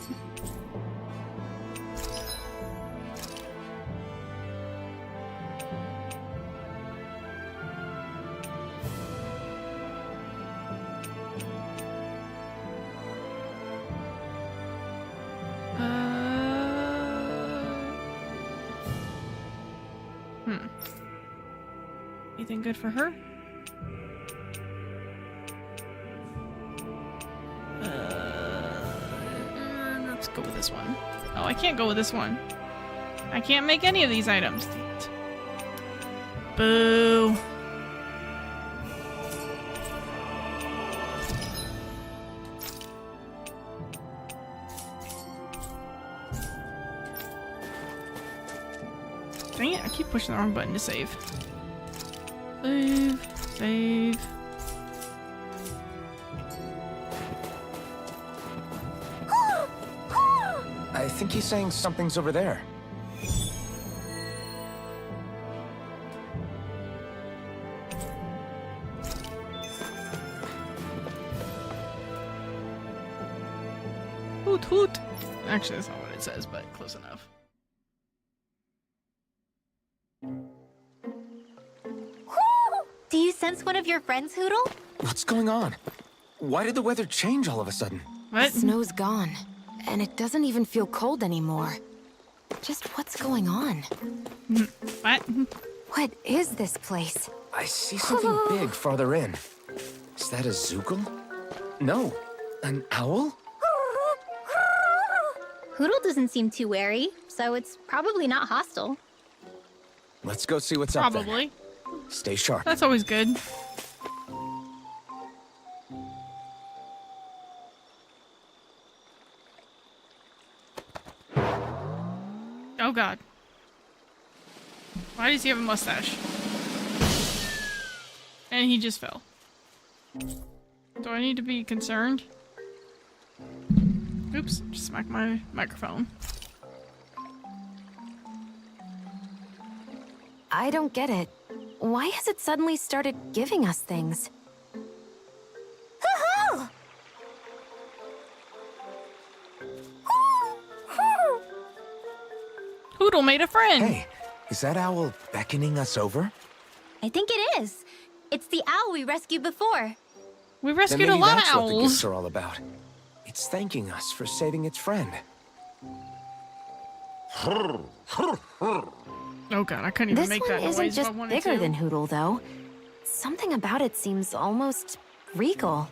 Anything good for her? this one. Oh, I can't go with this one. I can't make any of these items. Damn it. Boo. Dang it, I keep pushing the wrong button to save. Save. Save. I think he's saying something's over there. Hoot hoot. Actually, that's not what it says, but close enough. Do you sense one of your friends, Hootle? What's going on? Why did the weather change all of a sudden? What? The snow's gone, and it doesn't even feel cold anymore. Just what's going on? What? What is this place? I see something big farther in. Is that a Zoogle? No, an owl? Hootle doesn't seem too wary, so it's probably not hostile. Let's go see what's up there. Probably. Stay sharp. That's always good. Oh god. Why does he have a mustache? And he just fell. Do I need to be concerned? Oops, just smacked my microphone. I don't get it. Why has it suddenly started giving us things? Hootle made a friend! Hey, is that owl beckoning us over? I think it is. It's the owl we rescued before. We Then rescued maybe a lot of that's what the gifts owls. are all about. It's thanking us for saving its friend. Oh god, I couldn't even This make one that isn't noise if I just wanted bigger to. than Hootle, though. Something about it seems almost regal.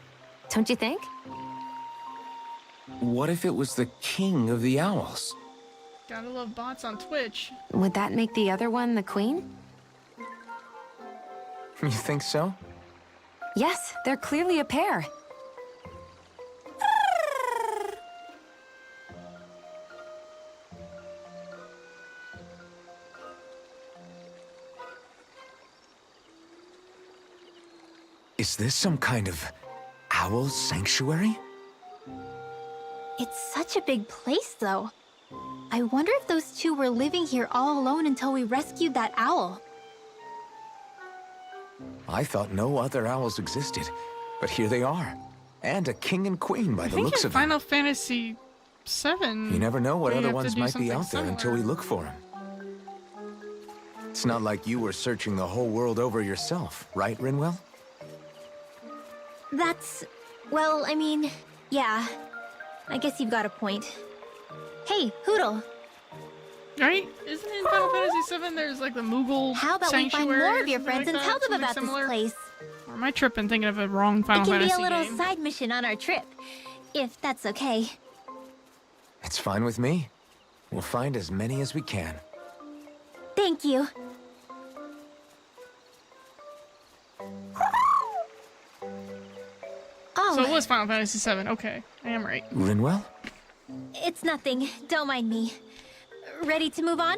Don't you think? What if it was the king of the owls? Gotta love bots on Twitch. Would that make the other one the queen? You think so? Yes, they're clearly a pair. Is this some kind of owl sanctuary? It's such a big place, though. I wonder if those two were living here all alone until we rescued that owl. I thought no other owls existed, but here they are. And a king and queen by I the think looks in of them. Final Fantasy VII. You never know what we other have to ones do might be something out there until we similar. look for them. It's not like you were searching the whole world over yourself, right, Rinwell? That's... well, I mean, yeah. I guess you've got a point. Hey, Hootle, Right? Isn't it in Final Fantasy VII there's like the Moogle how about we find sanctuary more or of your something friends like and that? tell them Something about similar? this place? Or am I tripping thinking of a wrong Final It can be Fantasy a little game? side mission on our trip, if that's okay. It's fine with me. We'll find as many as we can. Thank you. Oh, So it was Final Fantasy VII. Okay, I am right. Rinwell? it's nothing. Don't mind me. Ready to move on?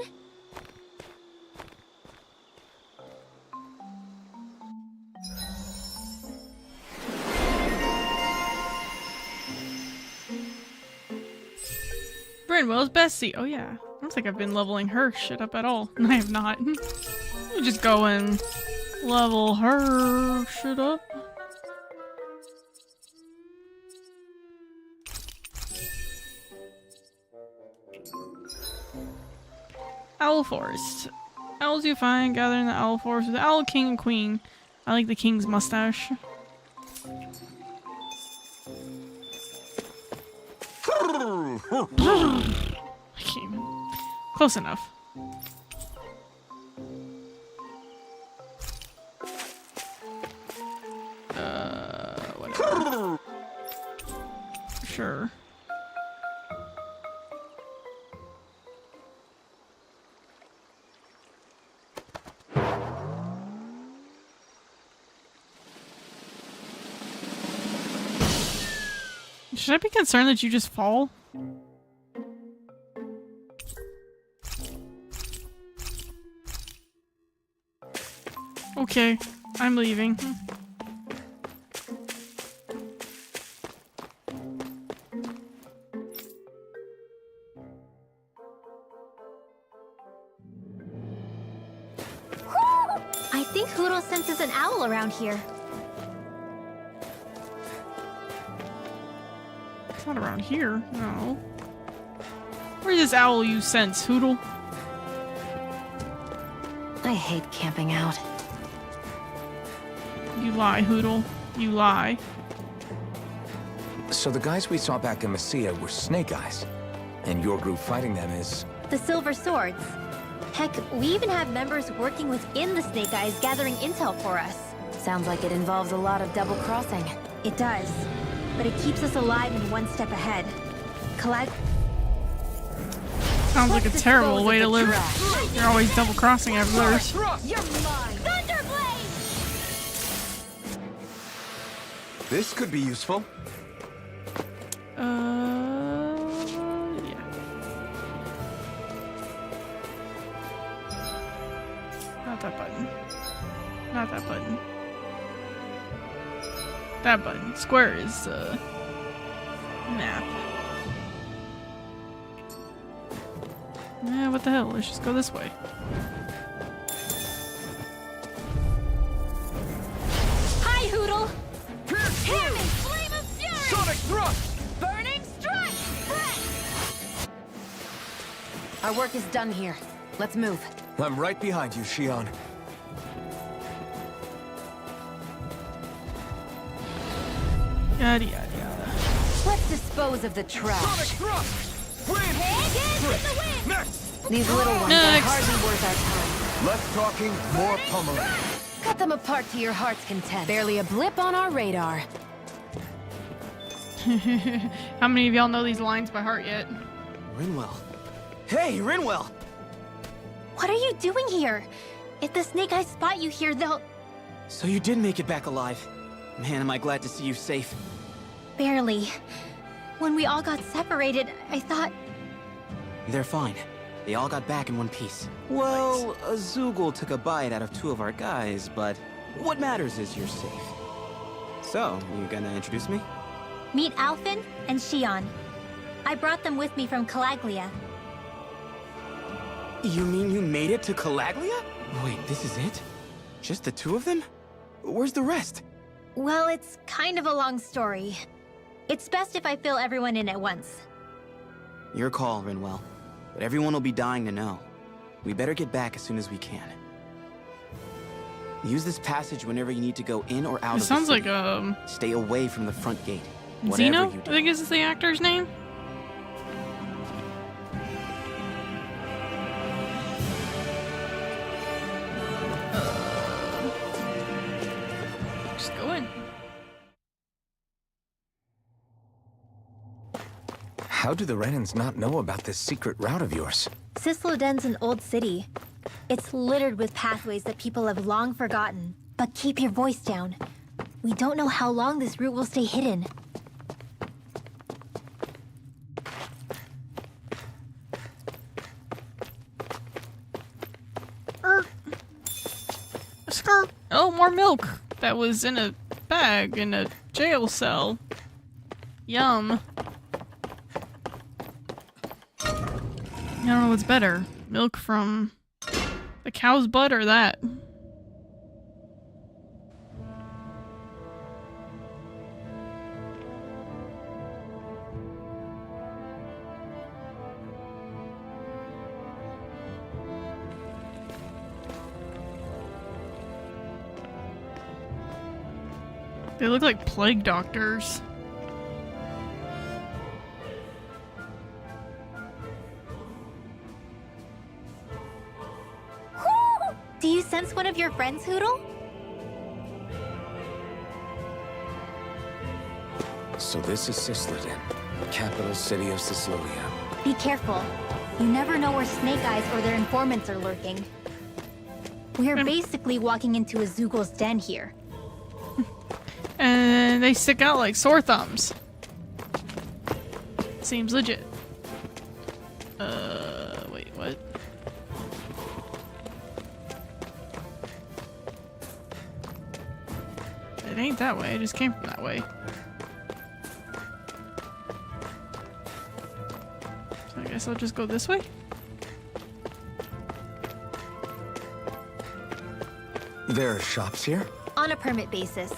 Brinwell's bestie. Oh yeah. I don't think I've been leveling her shit up at all. I have not. You just go and level her shit up. Owl Forest. Owls you find gather in the Owl Forest with the Owl King and Queen. I like the king's mustache. I can't even. Close enough. Whatever. Sure. Should I be concerned that you just fall? Okay, I'm leaving. I think Hoodle senses an owl around here. It's not around here, no. Where's this owl you sense, Hoodle? I hate camping out. You lie, Hoodle. You lie. So the guys we saw back in Messia were Snake Eyes, and your group fighting them is... The Silver Swords. Heck, we even have members working within the Snake Eyes gathering intel for us. Sounds like it involves a lot of double crossing. It does. But it keeps us alive and one step ahead. Sounds like a Let's terrible dispose way of to the live. trash. You're always double crossing others. You're mine! Thunderblade! This could be useful. Yeah. Not that button. Not that button. That button. Square is, map. Yeah, what the hell? Let's just go this way. Hi, Hoodle! Hear me! Flame of fury! Sonic thrust! Burning strike! Breath! Our work is done here. Let's move. I'm right behind you, Shion. Yada yada yada. Let's dispose of the trash. Sonic thrust! Wind! Next! These little ones are Next. hardly worth our time. Less talking, more pummeling. Cut them apart to your heart's content. Barely a blip on our radar. How many of y'all know these lines by heart yet? Rinwell. Hey, Rinwell! What are you doing here? If the Snake Eyes spot you here, they'll... So you did make it back alive. Man, am I glad to see you safe. Barely. When we all got separated, I thought... They're fine. They all got back in one piece. Well, Azugul took a bite out of 2 of our guys, but what matters is you're safe. So, you gonna introduce me? Meet Alphen and Shion. I brought them with me from Calaglia. You mean you made it to Calaglia? Wait, this is it? Just the 2 of them? Where's the rest? Well, it's kind of a long story. It's best if I fill everyone in at once. Your call, Rinwell. But everyone will be dying to know. We better get back as soon as we can. Use this passage whenever you need to go in or out It of sounds the like city. Stay away from the front gate. Whatever Zeno. you I do. think is the actor's name. Just go in. How do the Renans not know about this secret route of yours? Cisloden's an old city. It's littered with pathways that people have long forgotten. But keep your voice down. We don't know how long this route will stay hidden. Skirt. Oh, more milk. That was in a bag in a jail cell. Yum. I don't know what's better. Milk from the cow's butt or that? They look like plague doctors. Do you sense one of your friends, Hoodle? So this is Cisloden, capital city of Cislodia. Be careful. You never know where Snake Eyes or their informants are lurking. We're basically walking into Azugul's den here. And they stick out like sore thumbs. Seems legit. Wait, what? It ain't that way, it just came from that way. So I guess I'll just go this way? There are shops here? On a permit basis.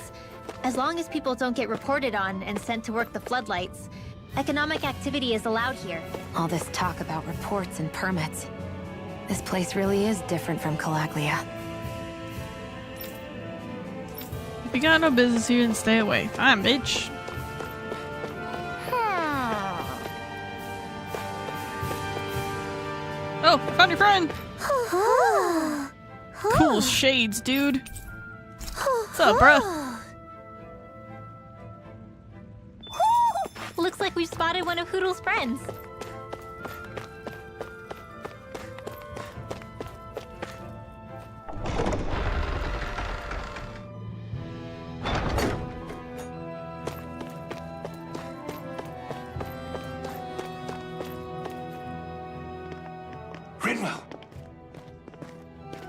As long as people don't get reported on and sent to work the floodlights, economic activity is allowed here. All this talk about reports and permits. This place really is different from Calaglia. If you got no business here, then stay away. Fine, bitch. Oh, found your friend! Cool shades, dude. What's up, bruh? Looks like we've spotted one of Hoodle's friends. Rinwell!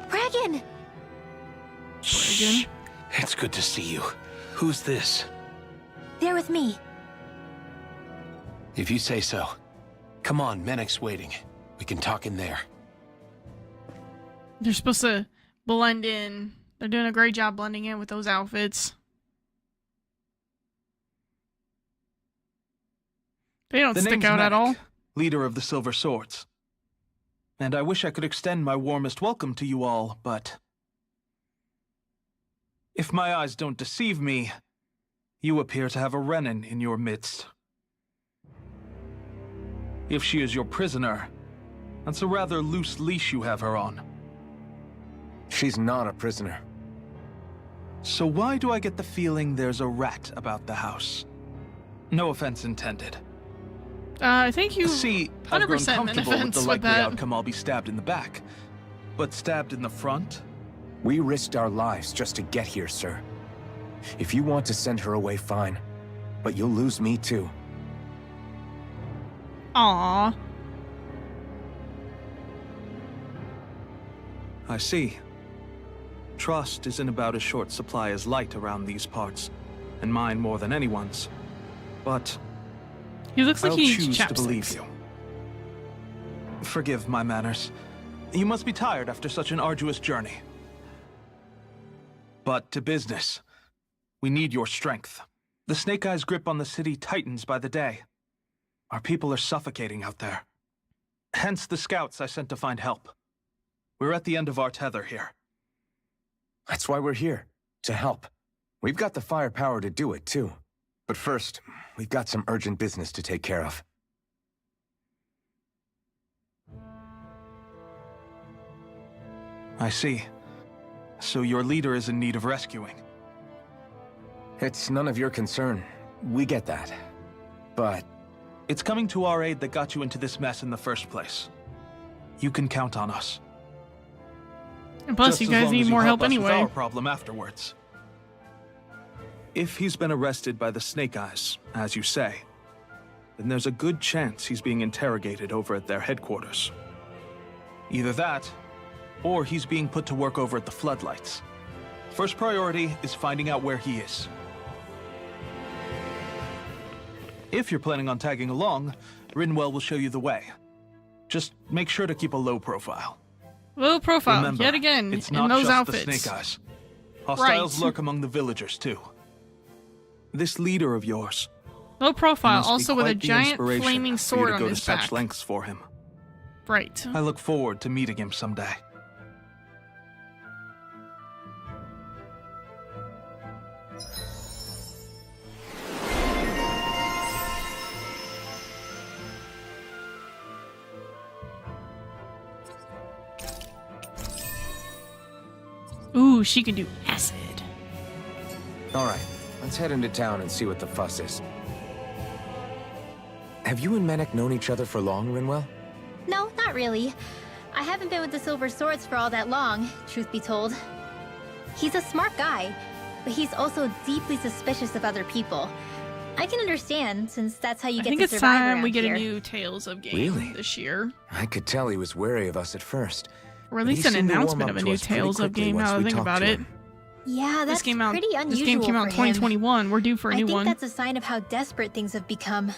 Bragan! Again? It's good to see you. Who's this? They're with me. If you say so. Come on, Menek's waiting. We can talk in there. They're supposed to blend in. They're doing a great job blending in with those outfits. They don't The stick name's out at all. Menek, leader of the Silver Swords. And I wish I could extend my warmest welcome to you all, but if my eyes don't deceive me, you appear to have a Renan in your midst. If she is your prisoner, that's a rather loose leash you have her on. She's not a prisoner. So why do I get the feeling there's a rat about the house? No offense intended. I think you See, I've 100% grown meant comfortable with offense the with likely that. outcome I'll be stabbed in the back. But stabbed in the front? We risked our lives just to get here, sir. If you want to send her away, fine. But you'll lose me too. Aww. I see. Trust isn't about as short supply as light around these parts, and mine more than anyone's. But He looks like I'll he needs choose to believe chapsticks. you. Forgive my manners. You must be tired after such an arduous journey. But to business. We need your strength. The Snake Eyes' grip on the city tightens by the day. Our people are suffocating out there. Hence the scouts I sent to find help. We're at the end of our tether here. That's why we're here. To help. We've got the firepower to do it, too. But first, we've got some urgent business to take care of. I see. So your leader is in need of rescuing. It's none of your concern. We get that. But It's coming to our aid that got you into this mess in the first place. You can count on us. And plus, Just you as guys long need as you more help us with anyway. our problem afterwards. If he's been arrested by the Snake Eyes, as you say, then there's a good chance he's being interrogated over at their headquarters. Either that, or he's being put to work over at the Floodlights. First priority is finding out where he is. If you're planning on tagging along, Rinwell will show you the way. Just make sure to keep a low profile. Low profile, Remember, yet again, it's in not those just outfits. the Snake Eyes. Hostiles Right. lurk among the villagers, too. This leader of yours. Low profile, must be also with a quite the giant inspiration flaming for you sword to on go his to such back. lengths for him. Right. I look forward to meeting him someday. Ooh, she can do acid. all right, let's head into town and see what the fuss is. Have you and Menek known each other for long, Rinwell? No, not really. I haven't been with the Silver Swords for all that long, truth be told. He's a smart guy, but he's also deeply suspicious of other people. I can understand, since that's how you I get think to it's survive time around we get here. a new Tales of game Really? this year. I could tell he was wary of us at first. Or at but he least an seemed to warm announcement up of a to new us pretty Tales of quickly game, once now that I we think talked about to it. him. Yeah, that's This came out, pretty unusual this game came out in for him. 2021. We're due for a I new think one. that's a sign of how desperate things have become.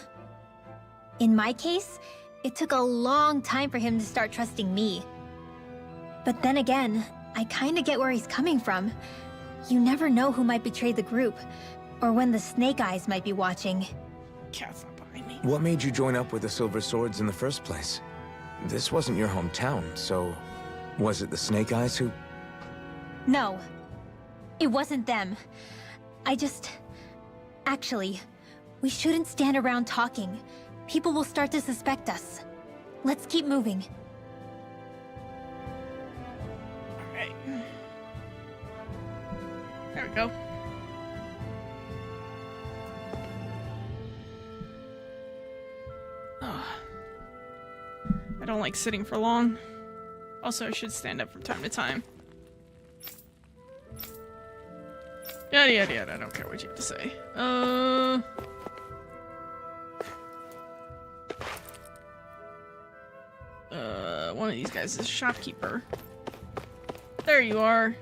In my case, it took a long time for him to start trusting me. But then again, I kinda get where he's coming from. You never know who might betray the group, or when the Snake Eyes might be watching. Cat's not behind me. What made you join up with the Silver Swords in the first place? This wasn't your hometown, so was it the Snake Eyes who... No, it wasn't them. Actually, we shouldn't stand around talking. People will start to suspect us. Let's keep moving. Alright. There we go. Oh. I don't like sitting for long. Also, I should stand up from time to time. Yada yada yada, I don't care what you have to say. One of these guys is a shopkeeper. There you are.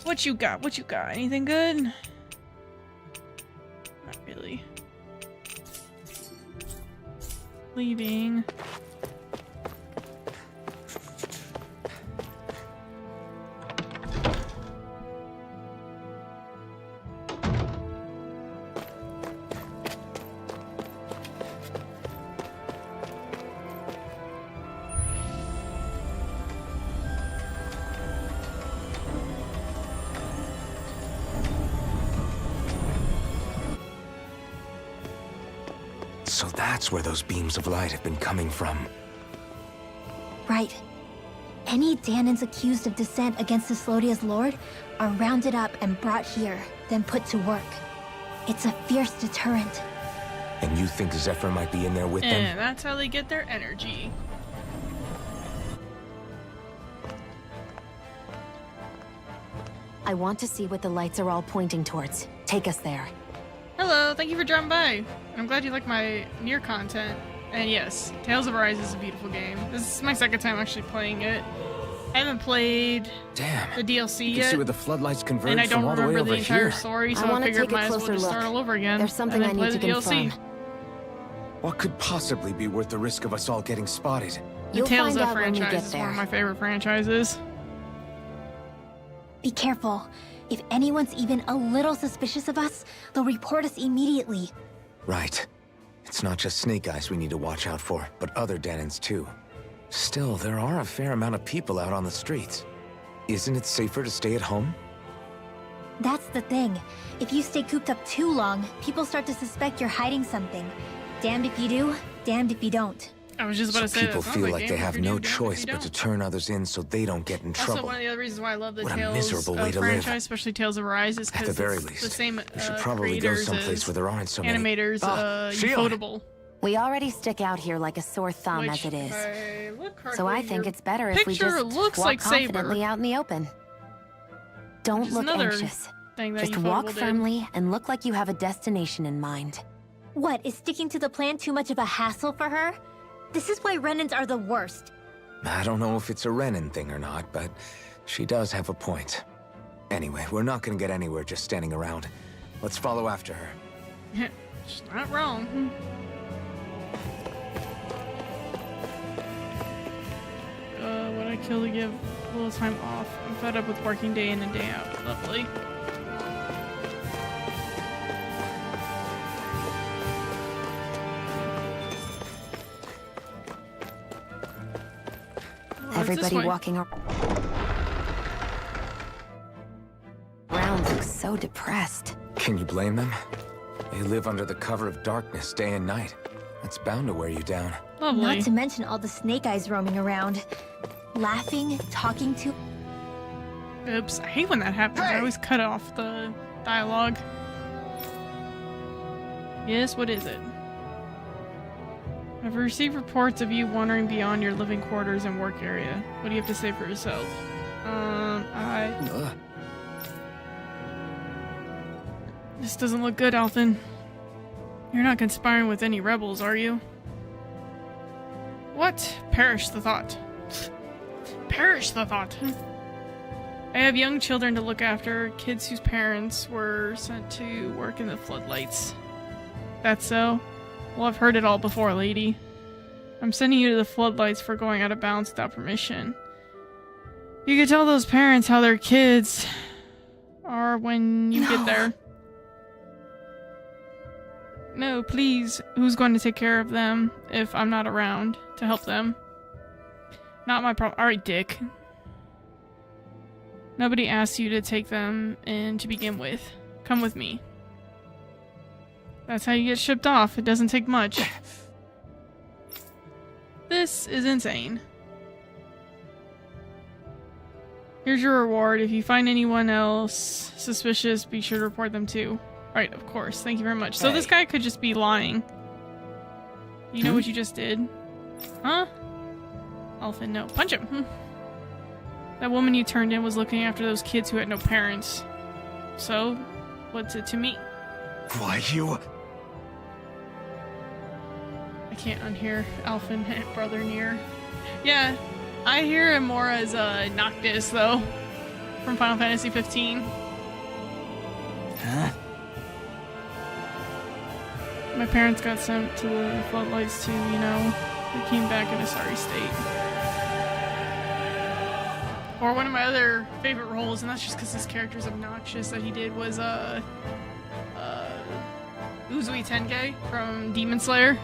What you got? What you got? Anything good? Not really. Leaving. So that's where those beams of light have been coming from. Right. Any Danans accused of dissent against the Slodia's lord are rounded up and brought here, then put to work. It's a fierce deterrent. And you think Zephyr might be in there with them? And that's how they get their energy. I want to see what the lights are all pointing towards. Take us there. Hello, thank you for dropping by. I'm glad you like my Nier content. And yes, Tales of Arise is a beautiful game. This is my second time actually playing it. I haven't played Damn. the DLC You yet, can see where the floodlights converge and I don't from all the way remember over the entire here. story, so I I, want to figured take a might as well closer just look. start all over again. There's something and I then play need to the DLC. confirm. What could possibly be worth the risk of us all getting spotted? The You'll Tales find of out when you franchise get is one there. of my favorite franchises. Be careful. If anyone's even a little suspicious of us, they'll report us immediately. Right. It's not just Snake Eyes we need to watch out for, but other Danans too. Still, there are a fair amount of people out on the streets. Isn't it safer to stay at home? That's the thing. If you stay cooped up too long, people start to suspect you're hiding something. Damned if you do, damned if you don't. I was just about to say People that sounds feel like Game they of have Thrones, no damned if choice you but to don't. turn others in so they don't get in Also, trouble. one of the other reasons why I love the What a Tales miserable way of to live. franchise, especially Tales of Arise, is At the because very it's least, the same we should probably go creators someplace as where there aren't so many. animators, Sheila! Ufotable. We already stick out here like a sore thumb Which, as it is. if I look correctly, So I think your it's better if we picture just looks walk like Saber. confidently out in the open. Don't Which is look another anxious. thing that Just Ufotable walk did. firmly and look like you have a destination in mind. What, is sticking to the plan too much of a hassle for her? This is why Renans are the worst. I don't know if it's a Renan thing or not, but she does have a point. Anyway, we're not gonna get anywhere just standing around. Let's follow after her. She's not wrong. Would I kill to give a little time off? I'm fed up with working day in and day out. Lovely. Everybody way. walking around looks so depressed. Can you blame them? They live under the cover of darkness day and night. That's bound to wear you down. Lovely. Not to mention all the Snake Eyes roaming around. Laughing, talking to... Oops, I hate when that happens. I always cut off the dialogue. Yes, what is it? I've received reports of you wandering beyond your living quarters and work area. What do you have to say for yourself? This doesn't look good, Alphen. You're not conspiring with any rebels, are you? What? Perish the thought. Perish the thought. I have young children to look after, kids whose parents were sent to work in the floodlights. That's so? Well, I've heard it all before, lady. I'm sending you to the floodlights for going out of bounds without permission. You could tell those parents how their kids are when you get there. No, please. Who's going to take care of them if I'm not around to help them? Not my problem. Alright, dick. Nobody asked you to take them in to begin with. Come with me. That's how you get shipped off. It doesn't take much. This is insane. Here's your reward. If you find anyone else suspicious, be sure to report them too. Right, of course. Thank you very much. So this guy could just be lying. You know what you just did? Huh? Alphen, no. Punch him. That woman you turned in was looking after those kids who had no parents. So, what's it to me? Why, you... I can't unhear Alphen, brother near. Yeah, I hear him more as Noctis, though. From Final Fantasy 15. Huh? My parents got sent to the floodlights too, you know. They came back in a sorry state. Or one of my other favorite roles, and that's just because this character's obnoxious, that he did was Uzui Tenge from Demon Slayer.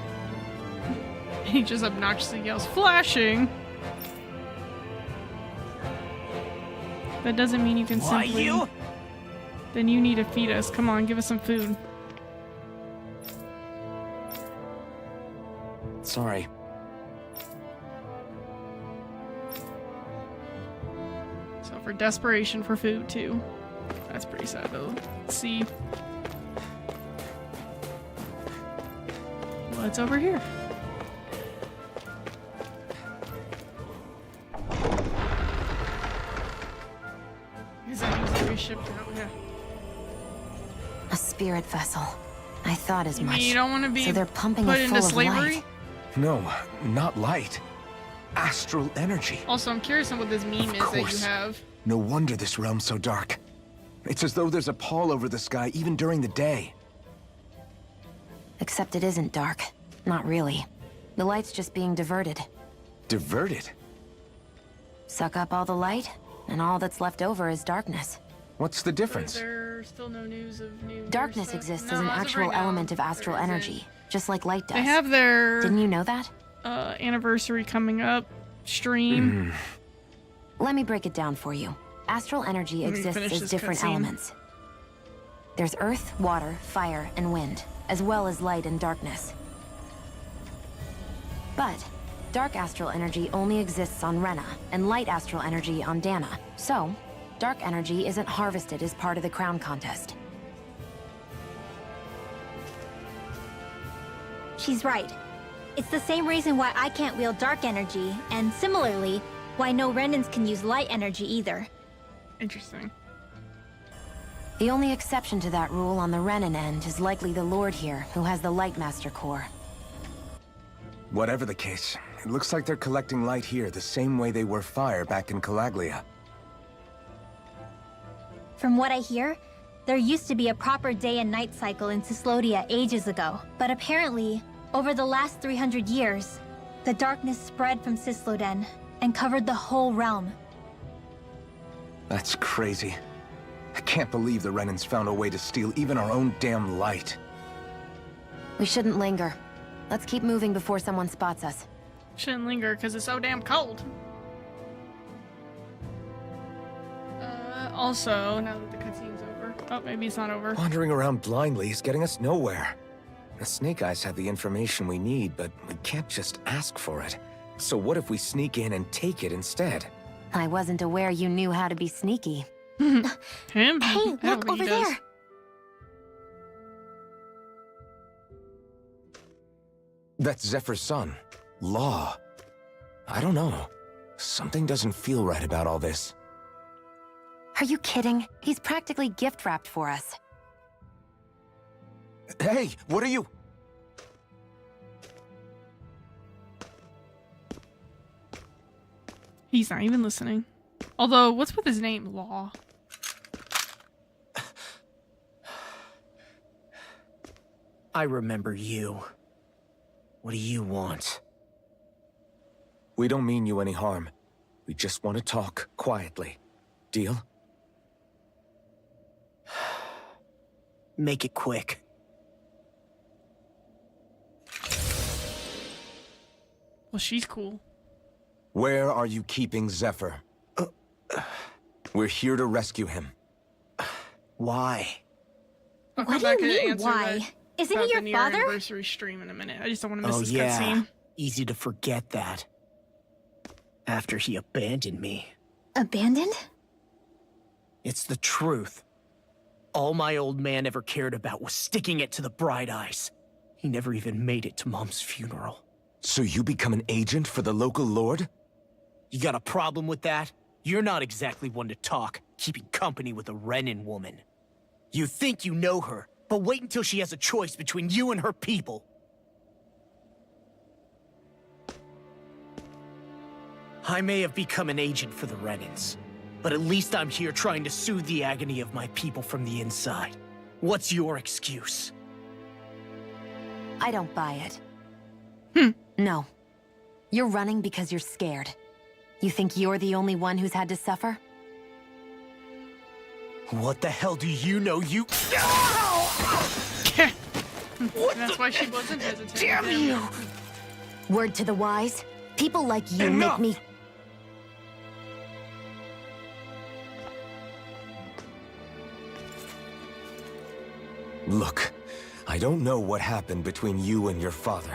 He just obnoxiously yells, "Flashing!" That doesn't mean you can simply... you? Then you need to feed us. Come on, give us some food. Sorry. So for desperation for food, too. That's pretty sad, though. Let's see. What's over here? Is that usually shipped out? Yeah. A spirit vessel. I thought as much. You don't want to be so they're pumping put it into full of slavery? light. No, not light. Astral energy. Also, I'm curious on what this meme is that you have. No wonder this realm's so dark. It's as though there's a pall over the sky even during the day. Except it isn't dark. Not really. The light's just being diverted. Diverted? Suck up all the light, and all that's left over is darkness. What's the difference? There's still no news of new Darkness stuff? exists No, as an of actual right now, element of there astral isn't. energy, just like light does. They have their Didn't you know that? Anniversary coming up. Stream. Let me break it down for you. Astral energy Let me exists finish as this different cutscene. elements. There's earth, water, fire, and wind, as well as light and darkness. But dark astral energy only exists on Rena, and light astral energy on Dana. So, dark energy isn't harvested as part of the crown contest. She's right. It's the same reason why I can't wield dark energy, and similarly, why no Renans can use light energy either. Interesting. The only exception to that rule on the Renan end is likely the Lord here, who has the Lightmaster core. Whatever the case, it looks like they're collecting light here the same way they were fire back in Calaglia. From what I hear, there used to be a proper day and night cycle in Cyslodia ages ago, but apparently, over the last 300 years, the darkness spread from Cysloden and covered the whole realm. That's crazy. I can't believe the Renans found a way to steal even our own damn light. We shouldn't linger. Let's keep moving before someone spots us. Shouldn't linger because it's so damn cold. Also, now that the cutscene's over. Oh, maybe it's not over. Wandering around blindly is getting us nowhere. The Snake Eyes have the information we need, but we can't just ask for it. So what if we sneak in and take it instead? I wasn't aware you knew how to be sneaky. Him? Hey, I don't look think over he does. there! That's Zephyr's son, Law. I don't know. Something doesn't feel right about all this. Are you kidding? He's practically gift-wrapped for us. Hey, what are you? He's not even listening. Although, what's with his name? Law. I remember you. What do you want? We don't mean you any harm. We just want to talk quietly. Deal? Make it quick. Well, she's cool. Where are you keeping Zephyr? We're here to rescue him. Why? I'll What come do you back and mean, answer why? that Isn't about he the your near father? anniversary stream in a minute. I just don't want to miss Oh this yeah, cutscene. easy to forget that. After he abandoned me. Abandoned? It's the truth. All my old man ever cared about was sticking it to the Bright Eyes. He never even made it to Mom's funeral. So you become an agent for the local lord? You got a problem with that? You're not exactly one to talk, keeping company with a Renan woman. You think you know her, but wait until she has a choice between you and her people. I may have become an agent for the Renans, but at least I'm here trying to soothe the agony of my people from the inside. What's your excuse? I don't buy it. No. You're running because you're scared. You think you're the only one who's had to suffer? What the hell do you know, you— That's why she wasn't hesitating. Damn you! Word to the wise, people like you Enough! make me... Look, I don't know what happened between you and your father.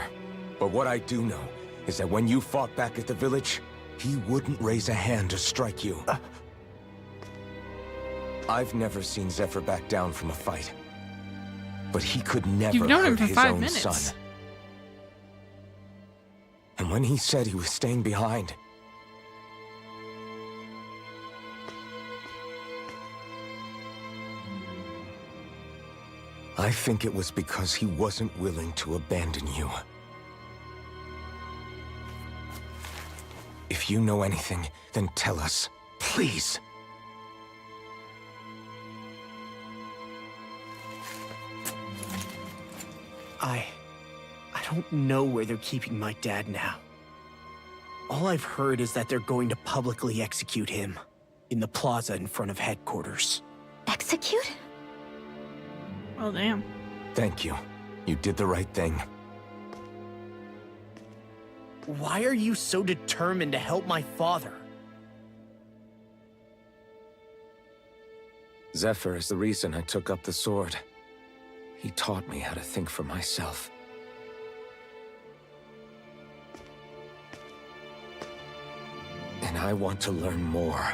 But what I do know is that when you fought back at the village, he wouldn't raise a hand to strike you. I've never seen Zephyr back down from a fight. But he could never You've known him hurt for his 5 own minutes. son. And when he said he was staying behind, I think it was because he wasn't willing to abandon you. If you know anything, then tell us, please. I don't know where they're keeping my dad now. All I've heard is that they're going to publicly execute him in the plaza in front of headquarters. Execute? Oh, damn. Thank you. You did the right thing. Why are you so determined to help my father? Zephyr is the reason I took up the sword. He taught me how to think for myself. And I want to learn more.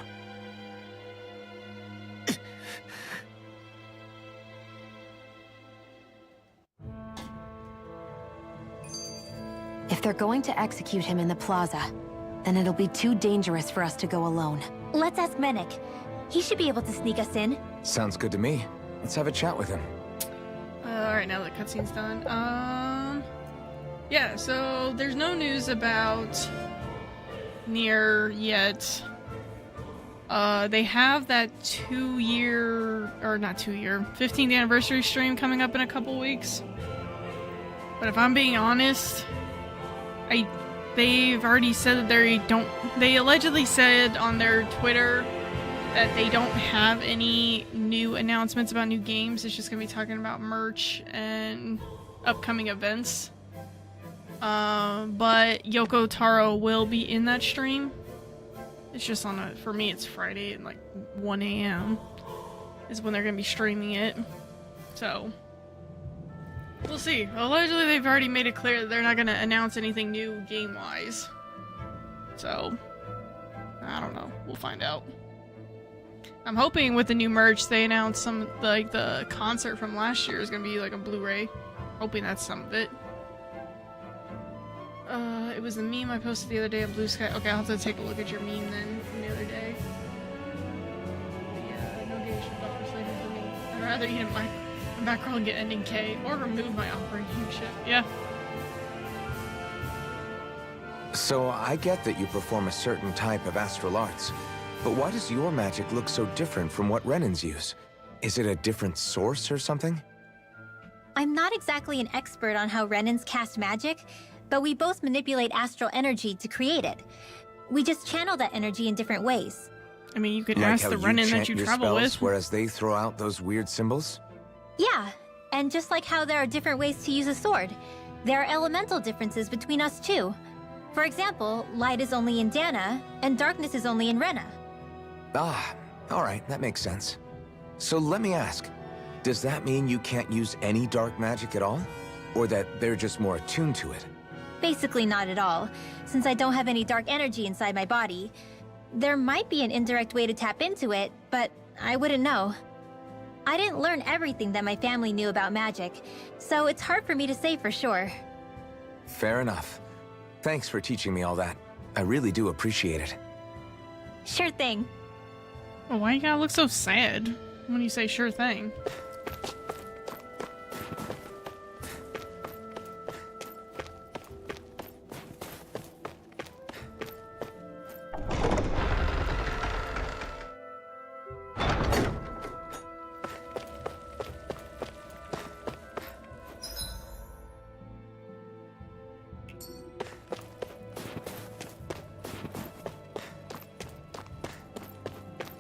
If they're going to execute him in the plaza, then it'll be too dangerous for us to go alone. Let's ask Menik. He should be able to sneak us in. Sounds good to me. Let's have a chat with him. Alright, now that cutscene's done. Yeah, so there's no news about Nier yet. They have that 15th anniversary stream coming up in a couple weeks. But if I'm being honest, they've already said that they allegedly said on their Twitter that they don't have any new announcements about new games. It's just gonna be talking about merch and upcoming events. But Yoko Taro will be in that stream. It's just for me it's Friday at like 1 AM is when they're gonna be streaming it. So we'll see. Allegedly they've already made it clear that they're not gonna announce anything new game-wise. So I don't know. We'll find out. I'm hoping with the new merch they announce some like the concert from last year is gonna be like a Blu-ray. Hoping that's some of it. It was the meme I posted the other day on Blue Sky. Okay, I'll have to take a look at your meme then from the other day. But yeah, no gay shit for me. I'd rather eat a Mackerel and get ending K, or remove my operating ship. Yeah. So I get that you perform a certain type of astral arts, but why does your magic look so different from what Renan's use? Is it a different source or something? I'm not exactly an expert on how Renans cast magic, but we both manipulate astral energy to create it. We just channel that energy in different ways. I mean, you could Like ask how the Renan that chant you your travel spells, with. whereas they throw out those weird symbols? Yeah, and just like how there are different ways to use a sword, there are elemental differences between us too. For example, light is only in Dana, and darkness is only in Rena. Ah, alright, that makes sense. So let me ask, does that mean you can't use any dark magic at all? Or that they're just more attuned to it? Basically not at all, since I don't have any dark energy inside my body. There might be an indirect way to tap into it, but I wouldn't know. I didn't learn everything that my family knew about magic, so it's hard for me to say for sure. Fair enough. Thanks for teaching me all that. I really do appreciate it. Sure thing. Well, why you gotta look so sad when you say sure thing?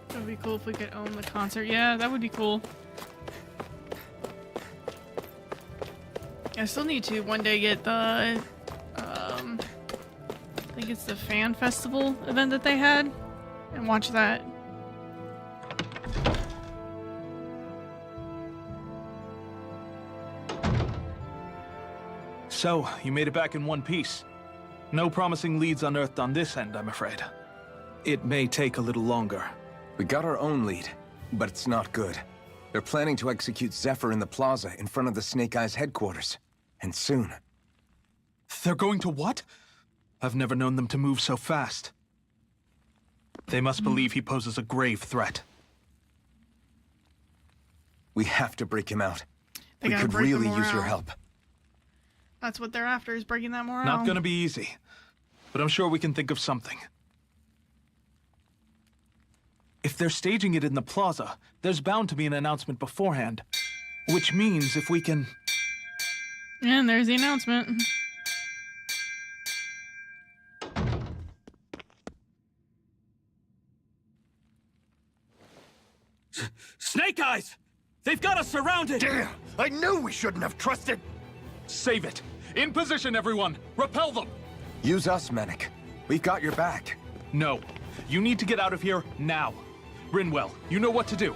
That would be cool if we could own the concert. Yeah, that would be cool. I still need to one day get the, I think it's the fan festival event that they had, and watch that. So, you made it back in one piece. No promising leads unearthed on this end, I'm afraid. It may take a little longer. We got our own lead, but it's not good. They're planning to execute Zephyr in the plaza in front of the Snake Eyes headquarters. And soon. They're going to what? I've never known them to move so fast. They must believe he poses a grave threat. We have to break him out. They We gotta could break the really use your morale. help. That's what they're after, is breaking that morale. Not gonna be easy, but I'm sure we can think of something. If they're staging it in the plaza, there's bound to be an announcement beforehand. Which means if we can... And there's the announcement. Snake Eyes! They've got us surrounded! Damn! I knew we shouldn't have trusted! Save it! In position, everyone! Repel them! Use us, Mennick. We've got your back. No. You need to get out of here now. Rinwell, you know what to do.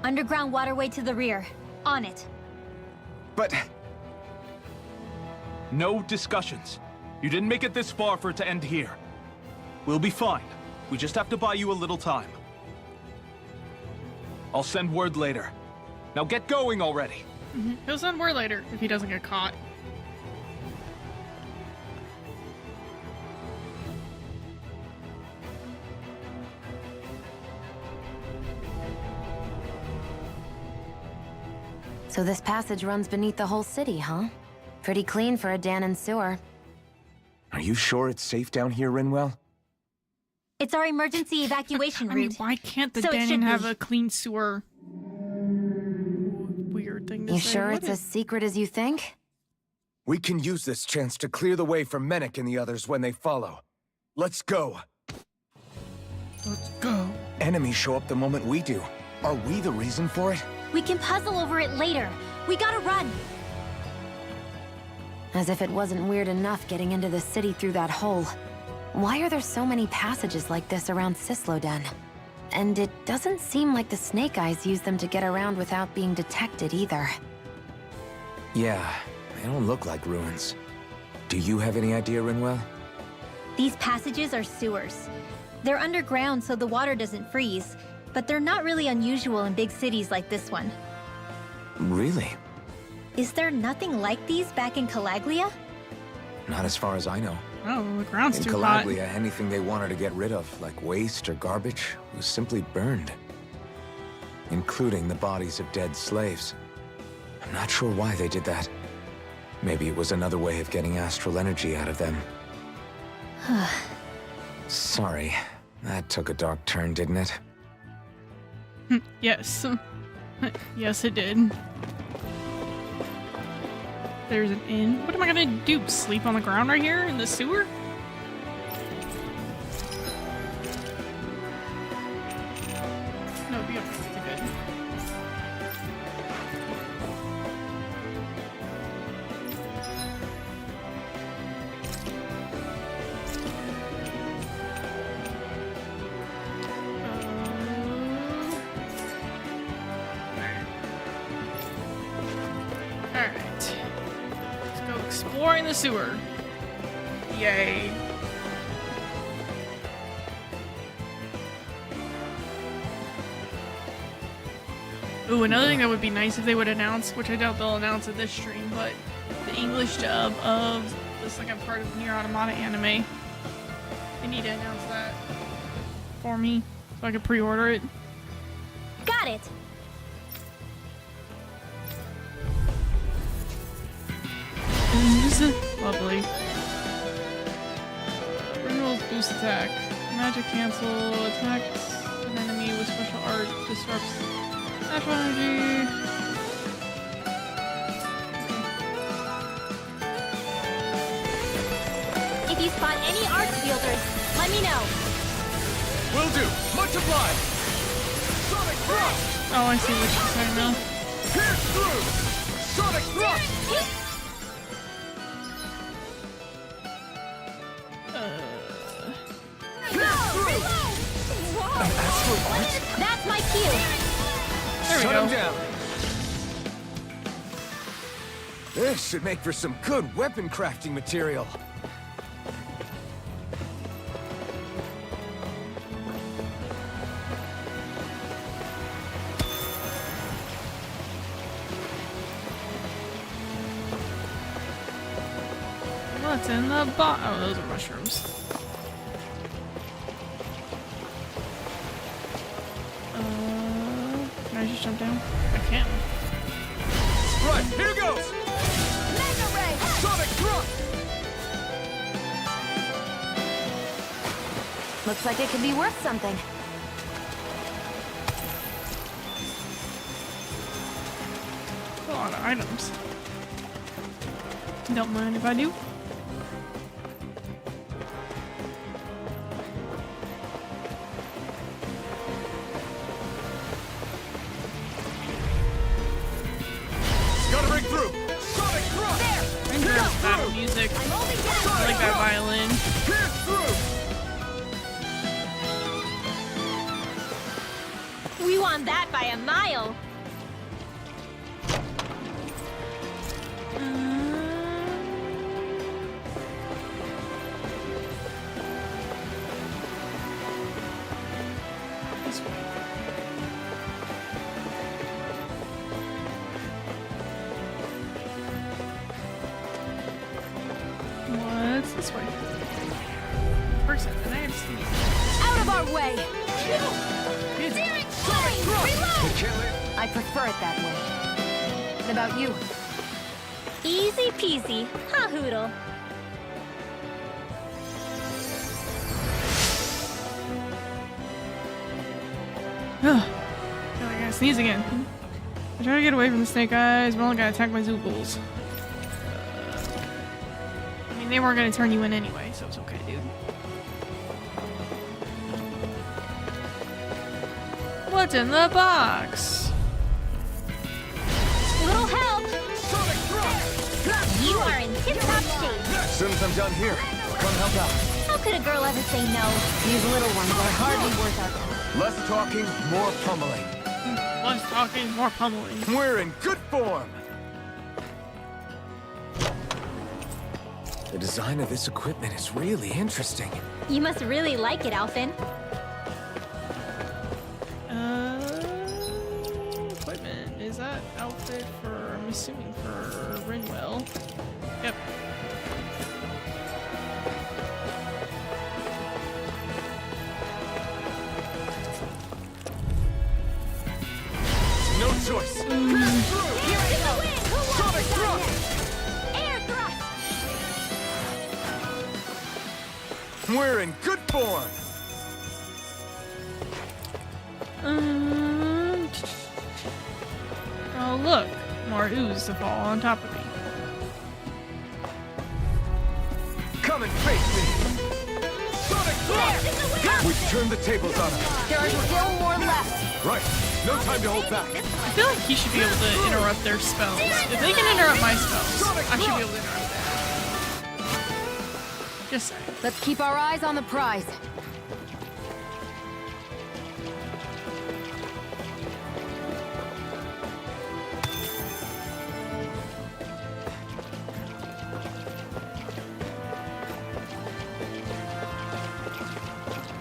Underground waterway to the rear. On it. But... No discussions. You didn't make it this far for it to end here. We'll be fine. We just have to buy you a little time. I'll send word later. Now get going already. He'll send word later if he doesn't get caught. So this passage runs beneath the whole city, huh? Pretty clean for a Danon sewer. Are you sure it's safe down here, Rinwell? It's our emergency evacuation I mean, route. why can't the So it Danon should have be. a clean sewer? Weird thing to You say. sure What it's as secret as you think? We can use this chance to clear the way for Mennick and the others when they follow. Let's go. Let's go. Enemies show up the moment we do. Are we the reason for it? We can puzzle over it later. We gotta run. As if it wasn't weird enough getting into the city through that hole. Why are there so many passages like this around Sisloden? And it doesn't seem like the Snake Eyes use them to get around without being detected either. Yeah, they don't look like ruins. Do you have any idea, Rinwell? These passages are sewers. They're underground so the water doesn't freeze, but they're not really unusual in big cities like this one. Really? Is there nothing like these back in Calaglia? Not as far as I know. Oh, the ground's In too hot. Calaglia, anything they wanted to get rid of, like waste or garbage, was simply burned. including the bodies of dead slaves. I'm not sure why they did that. Maybe it was another way of getting astral energy out of them. Sorry, that took a dark turn, didn't it? Yes. Yes, it did. There's an inn. What am I gonna do? Sleep on the ground right here in the sewer? No, it'd be okay. Good. Alright. Let's go exploring the sewer. Yay. Ooh, another thing that would be nice if they would announce, which I doubt they'll announce at this stream, but the English dub of the second part of Nier Automata anime. They need to announce that for me so I can pre-order it. Got it. Lovely. Renewals boost attack. Magic cancel attacks an enemy with special art disrupts natural energy. If you spot any arc fielders, let me know. Will do. Much obliged. Sonic thrust. Oh, I see what she's saying now. Pierce through. Sonic thrust. That's my cue. There we Shut go. him down. This should make for some good weapon crafting material. What's in the box? Oh, those are mushrooms. Can I just jump down? I can. Right, here goes. Mega Ray! Sonic thrust. Looks like it could be worth something. A lot of items. Don't mind if I do. Gotta break through. Sonic thrust. And there's battle music. I like that violin. Pierce through. We won that by a mile. This way. What's this way? Person, and I have sneeze. Out of our way! Music. I prefer it that way. What about you? Easy peasy, huh, Hoodle? Ugh. Feel like I gotta sneeze again. I try to get away from the snake eyes, but only got attacked by Zoogles. I mean, they weren't gonna turn you in anyway, so it's okay, dude. What's in the box? Little help! Sonic thrust. You are in tip-top shape. As soon as I'm done here, I'll come help out. How could a girl ever say no? These little ones are hardly worth our time. Less talking, more pummeling. Less talking, more pummeling. We're in good form. The design of this equipment is really interesting. You must really like it, Alphen. Equipment. Is that outfit for, I'm assuming for Rinwell? Yep. We're in good form! Oh look, more ooze to fall on top of me. Come and face me! Sonic Thrust! We've turned the tables on him. There are still more left. Right. No time to hold back. I feel like he should be able to interrupt their spells. If they can interrupt my spells, I should be able to interrupt theirs. Just saying. Let's keep our eyes on the prize.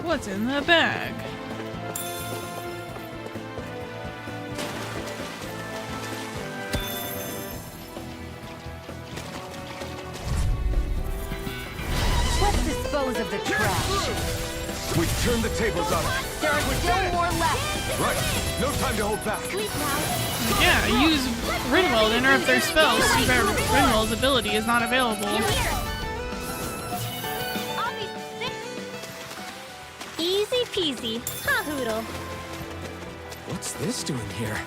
What's in the bag? Let's dispose of the trash. We've turned the tables on him. There are still more left. Right. No time to hold back. Yeah, use Rinwell to interrupt their spells. Too bad Rinwell's ability is not available. Easy peasy. Ha hoodle. What's this doing here?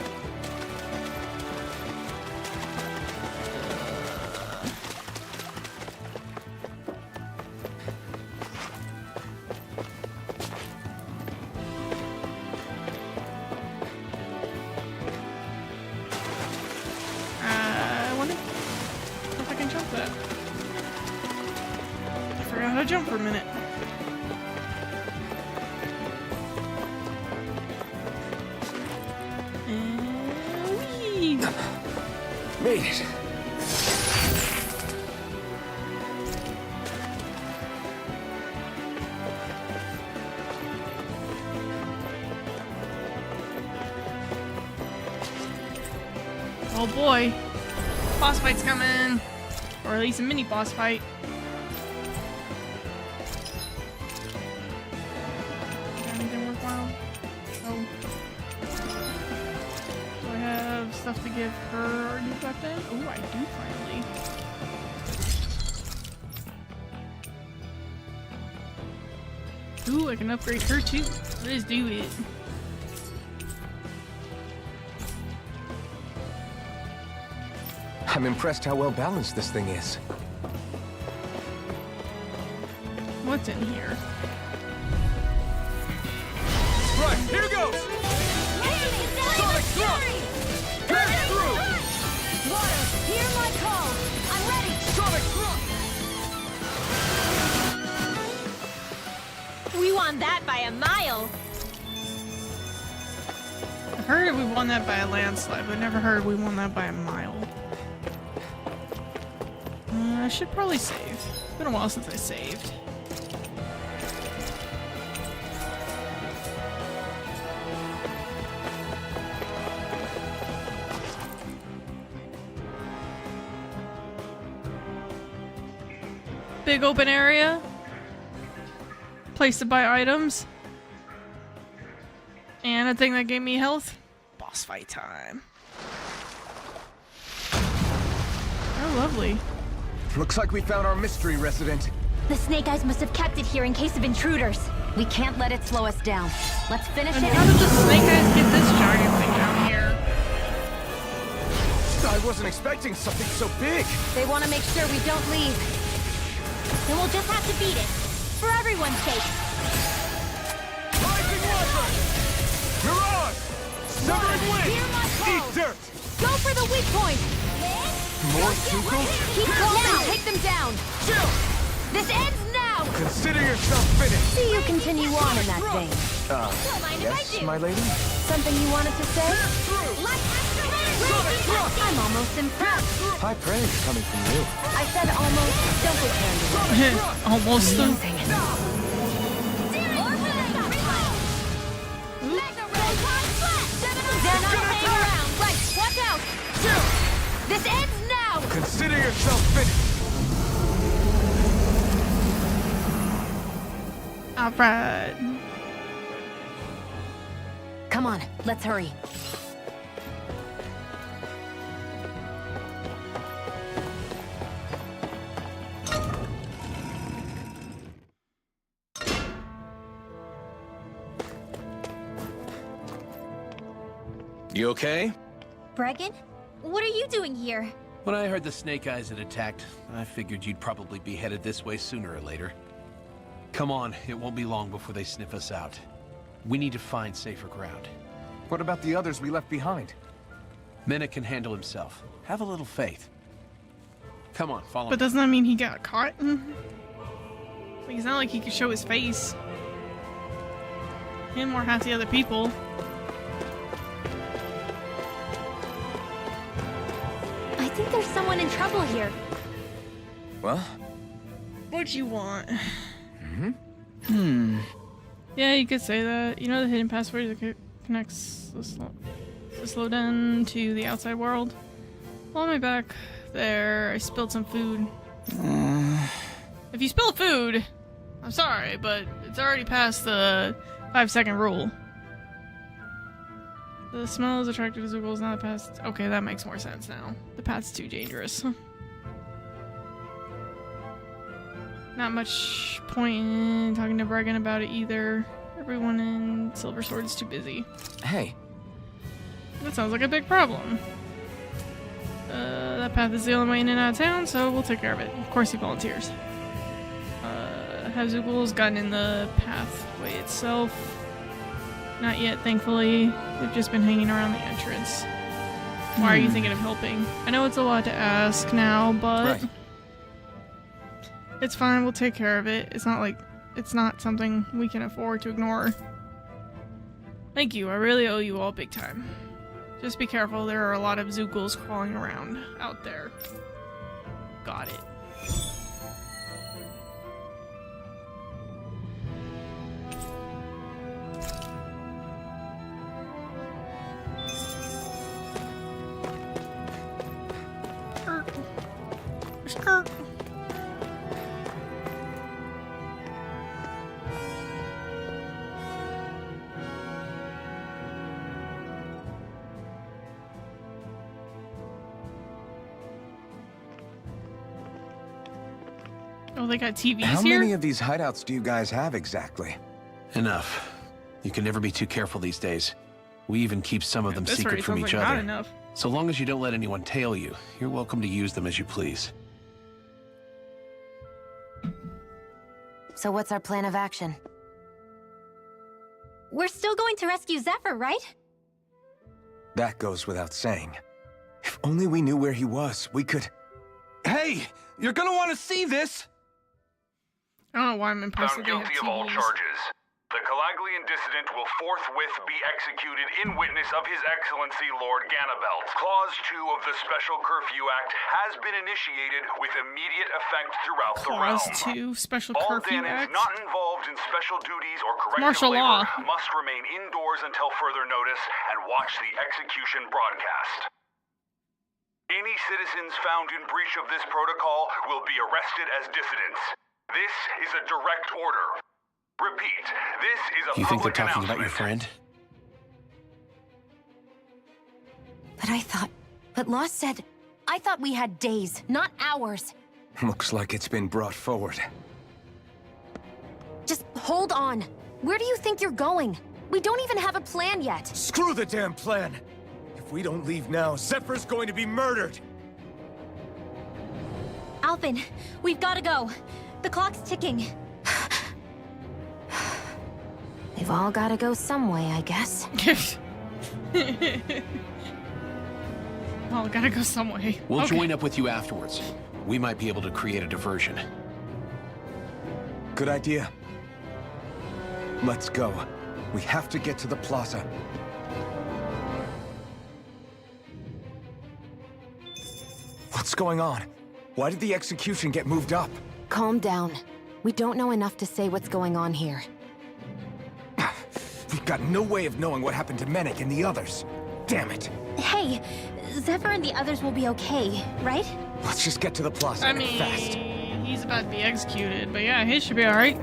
I wonder if I can jump that. I forgot how to jump for a minute. And whee! Made it. Oh boy. Boss fight's coming. Or at least a mini boss fight. Got anything worthwhile? Oh. Do I have stuff to give her a new weapon? Oh, I do finally. Ooh, I can upgrade her too. Let's do it. I'm impressed how well balanced this thing is. What's in here? Right, here goes! Sonic Thrust! Pass through! Water, hear my call. I'm ready. Sonic Thrust! We won that by a mile. I heard we won that by a landslide, but never heard we won that by a mile. I should probably save. It's been a while since I saved. Big open area. Place to buy items. And a thing that gave me health. Boss fight time. Oh, lovely. Looks like we found our mystery resident. The Snake Eyes must have kept it here in case of intruders. We can't let it slow us down. Let's finish And it. how did the Snake Eyes get this giant thing down here? I wasn't expecting something so big. They want to make sure we don't leave. Then we'll just have to beat it. For everyone's sake. Rising Water! Mirage! Severing Wind! Hear my call. Eat dirt! Go for the weak point. More Zuko? Keep calm and take them down. Chill! This ends now. Consider yourself finished! See you continue on in that vein. Don't mind if I Yes, do. my lady? Something you wanted to say? Like extra Sonic Thrust! I'm almost impressed. High praise coming from you. I said almost. Don't get carried away. Almost. Amazing. They're not hanging around. Right, watch out. This ends now. Consider yourself finished! Alright. Come on, let's hurry. You okay? Bregan? What are you doing here? When I heard the Snake Eyes had attacked, I figured you'd probably be headed this way sooner or later. Come on, it won't be long before they sniff us out. We need to find safer ground. What about the others we left behind? Menek can handle himself. Have a little faith. Come on, follow But me. doesn't that mean he got caught? Like, it's not like he could show his face. Him or half the other people. I think there's someone in trouble here. Well? What'd you want? Yeah, you could say that. You know the hidden password that connects the Slowden to the outside world? Well, on my back there, I spilled some food. If you spill food, I'm sorry, but it's already past the 5-second rule. The smell is attractive to Zoogles, not the past. Okay, that makes more sense now. The path's too dangerous. Not much point in talking to Bregan about it either. Everyone in Silver Sword is too busy. Hey. That sounds like a big problem. That path is the only way in and out of town, so we'll take care of it. Of course he volunteers. Have Zoogles gotten in the pathway itself? Not yet, thankfully. They've just been hanging around the entrance. Why are you thinking of helping? I know it's a lot to ask now, but... Right. It's fine, we'll take care of it. It's not like it's not something we can afford to ignore. Thank you, I really owe you all big time. Just be careful, there are a lot of Zoogles crawling around out there. Got it. Skirt. Oh, they got TVs How here? many of these hideouts do you guys have exactly? Enough. You can never be too careful these days. We even keep some of them This secret already from sounds each like not other. enough. So long as you don't let anyone tail you, you're welcome to use them as you please. So what's our plan of action? We're still going to rescue Zephyr, right? That goes without saying. If only we knew where he was, we could... Hey! You're gonna want to see this! I don't know why I'm impressed Found that they have guilty of all TVs. charges. The Calaglian dissident will forthwith be executed in witness of His Excellency Lord Ganabelt. Clause 2 of the Special Curfew Act has been initiated with immediate effect throughout the realm. Clause 2, Special All Curfew Danans Act. not involved in special duties or corrective Martial labor law. must remain indoors until further notice and watch the execution broadcast. Any citizens found in breach of this protocol will be arrested as dissidents. This is a direct order. Repeat, this is a You think they're public talking about your announcement. friend? But I thought... But Law said... I thought we had days, not hours. Looks like it's been brought forward. Just hold on. Where do you think you're going? We don't even have a plan yet. Screw the damn plan! If we don't leave now, Zephyr's going to be murdered! Alphen, we've got to go. The clock's ticking. They've all got to go some way, I guess. Oh, gotta go some way. We'll Okay. join up with you afterwards. We might be able to create a diversion. Good idea. Let's go. We have to get to the plaza. What's going on? Why did the execution get moved up? Calm down. We don't know enough to say what's going on here. We've got no way of knowing what happened to Menek and the others. Damn it. Hey, Zephyr and the others will be okay, right? Let's just get to the plaza I and mean, fast. he's about to be executed, but yeah, his should be alright.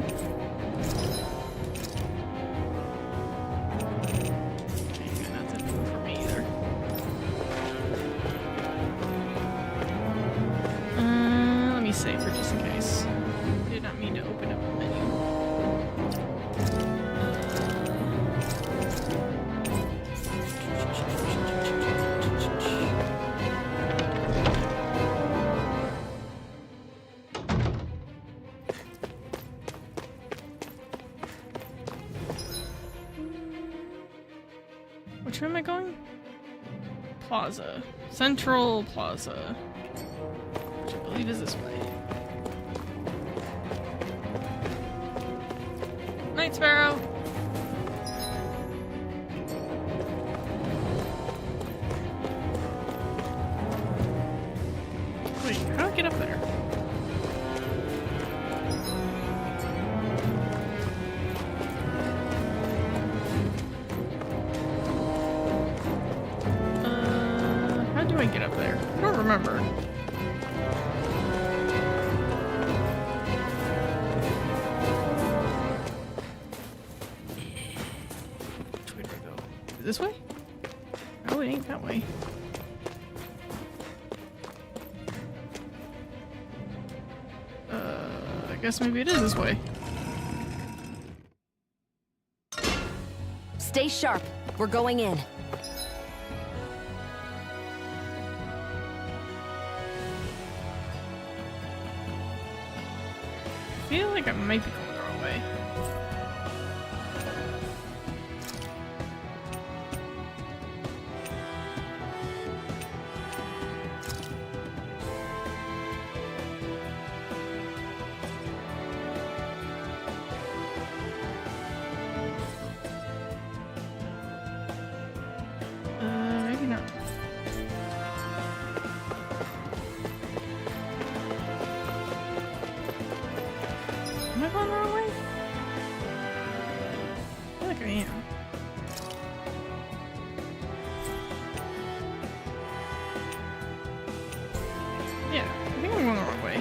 Let me save for just in case. Did not mean to open up the menu. way am I going? Plaza. Central Plaza. Which I believe is this way. Night Sparrow! Wait, how do I get up there? How do I get up there? I don't remember. Which way do I go? This way? Oh, it ain't that way. I guess maybe it is this way. Stay sharp. We're going in. I feel like I might be going the wrong way. Maybe not. Am I going the wrong way? I feel like I am. Yeah, I think I'm going the wrong way.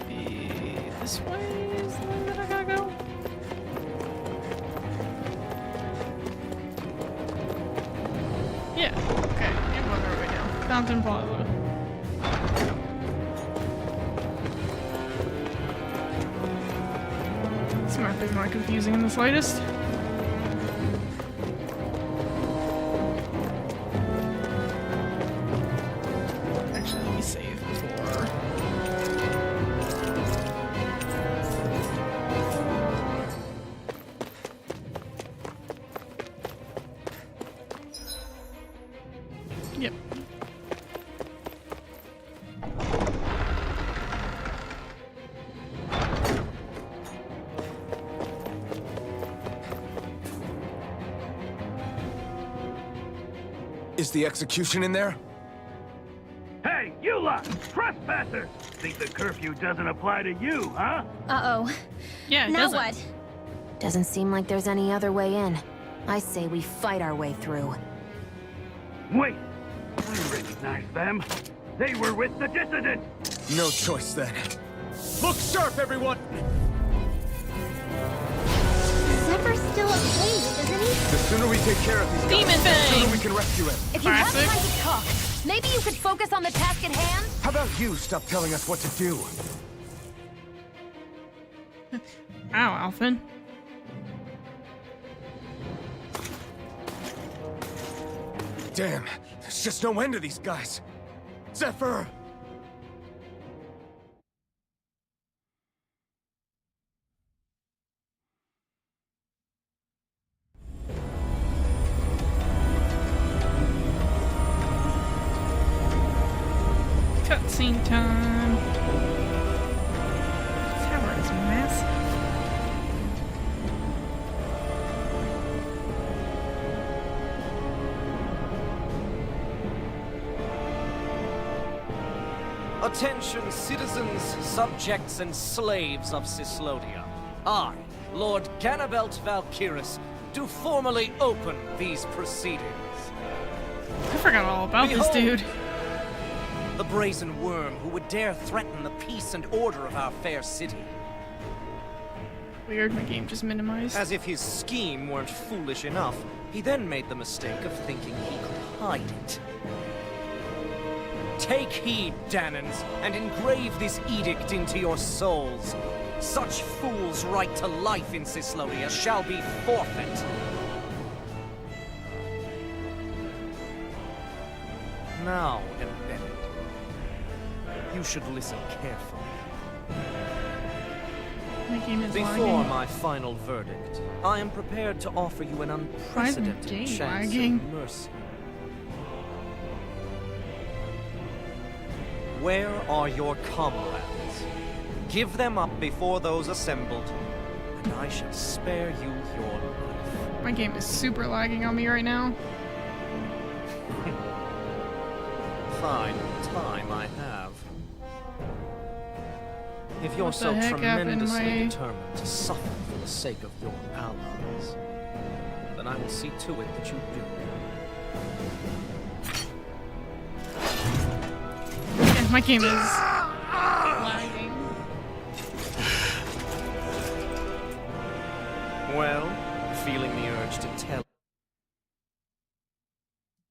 Maybe this way is the way that I gotta go? Yeah, okay, I'm going the right way now. Fountain Plaza. This map is not confusing in the slightest. Actually, let me save before. Yep. Is the execution in there? Hey, you lot! Trespassers! Think the curfew doesn't apply to you, huh? Uh-oh. Yeah, it Now doesn't. what? Doesn't seem like there's any other way in. I say we fight our way through. Wait! I recognize them. They were with the dissidents! No choice then. Look sharp, everyone! Zephyr's still asleep, isn't he? The sooner we take care of these Demon guys, the Fang! sooner we can rescue him. If you have Classic. time to talk, maybe you could focus on the task at hand? How about you stop telling us what to do? Ow, Alphen. Damn, there's just no end to these guys. Zephyr! Cutscene time. This tower is massive. Attention, citizens, subjects, and slaves of Cyslodia. I, Lord Ganabelt Valkyris, do formally open these proceedings. I forgot all about this dude. The brazen worm who would dare threaten the peace and order of our fair city. Weird, my game just minimized. As if his scheme weren't foolish enough, he then made the mistake of thinking he could hide it. Take heed, Danans, and engrave this edict into your souls. Such fools' right to life in Cyslodia shall be forfeit. Now, Embedded, you should listen carefully. My game is Before lagging. my final verdict, I am prepared to offer you an unprecedented game chance lagging? of mercy. Where are your comrades? Give them up before those assembled, and I shall spare you your life. My game is super lagging on me right now. Fine time I have. If you're What the so heck happened, tremendously determined to suffer for the sake of your allies, then I will see to it that you do. Yeah, my game is lagging. Well, feeling the urge to tell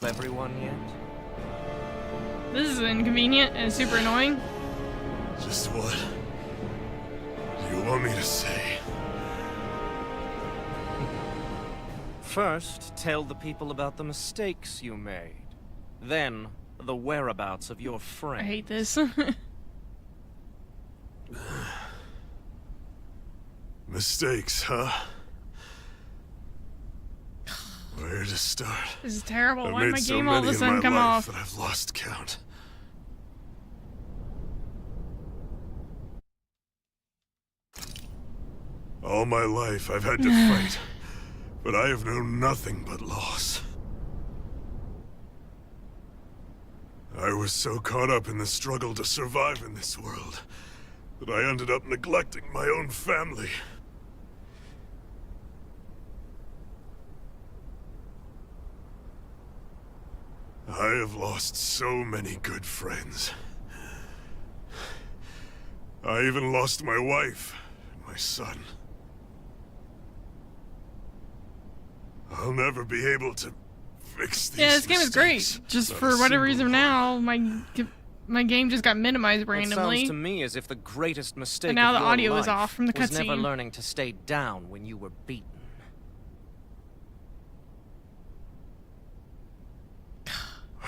everyone yet? This is inconvenient and super annoying. Just what do you want me to say? First, tell the people about the mistakes you made. Then, the whereabouts of your friend. I hate this. Mistakes, huh? Where to start? This is terrible. I've Why did my made so game all of many a in sudden my come life off? that I've lost count. All my life I've had to fight, but I have known nothing but loss. I was so caught up in the struggle to survive in this world that I ended up neglecting my own family. I have lost so many good friends. I even lost my wife and my son. I'll never be able to fix these Yeah, this game is great. mistakes. Just Not for a whatever single reason now, my game just got minimized It randomly. sounds to me as if the greatest mistake And now of the your audio is life off from the was never cutscene. learning to stay down when you were beaten.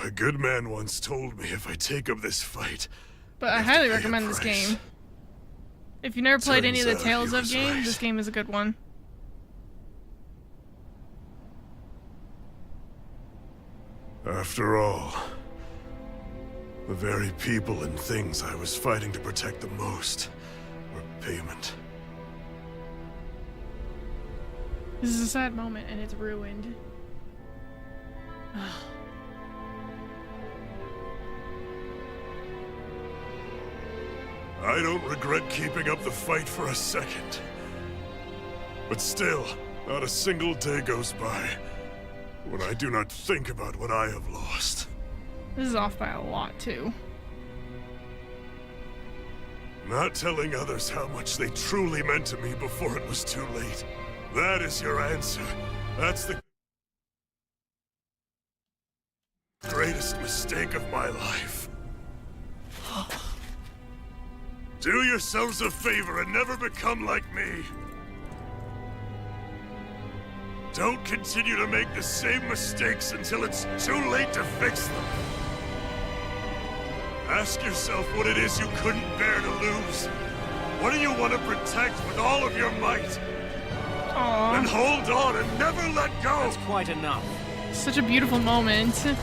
A good man once told me if I take up this fight, But I highly recommend this game. If you've never played any of the Turns out Tales he of was games, right. this game is a good one. after all, the very people and things I was fighting to protect the most were payment. This is a sad moment, and it's ruined. I don't regret keeping up the fight for a second. But still, not a single day goes by when I do not think about what I have lost. This is off by a lot, too. Not telling others how much they truly meant to me before it was too late. That is your answer. That's the greatest mistake of my life. Do yourselves a favor and never become like me. Don't continue to make the same mistakes until it's too late to fix them. Ask yourself what it is you couldn't bear to lose. What do you want to protect with all of your might? Aww. And hold on and never let go! That's quite enough. Such a beautiful moment. It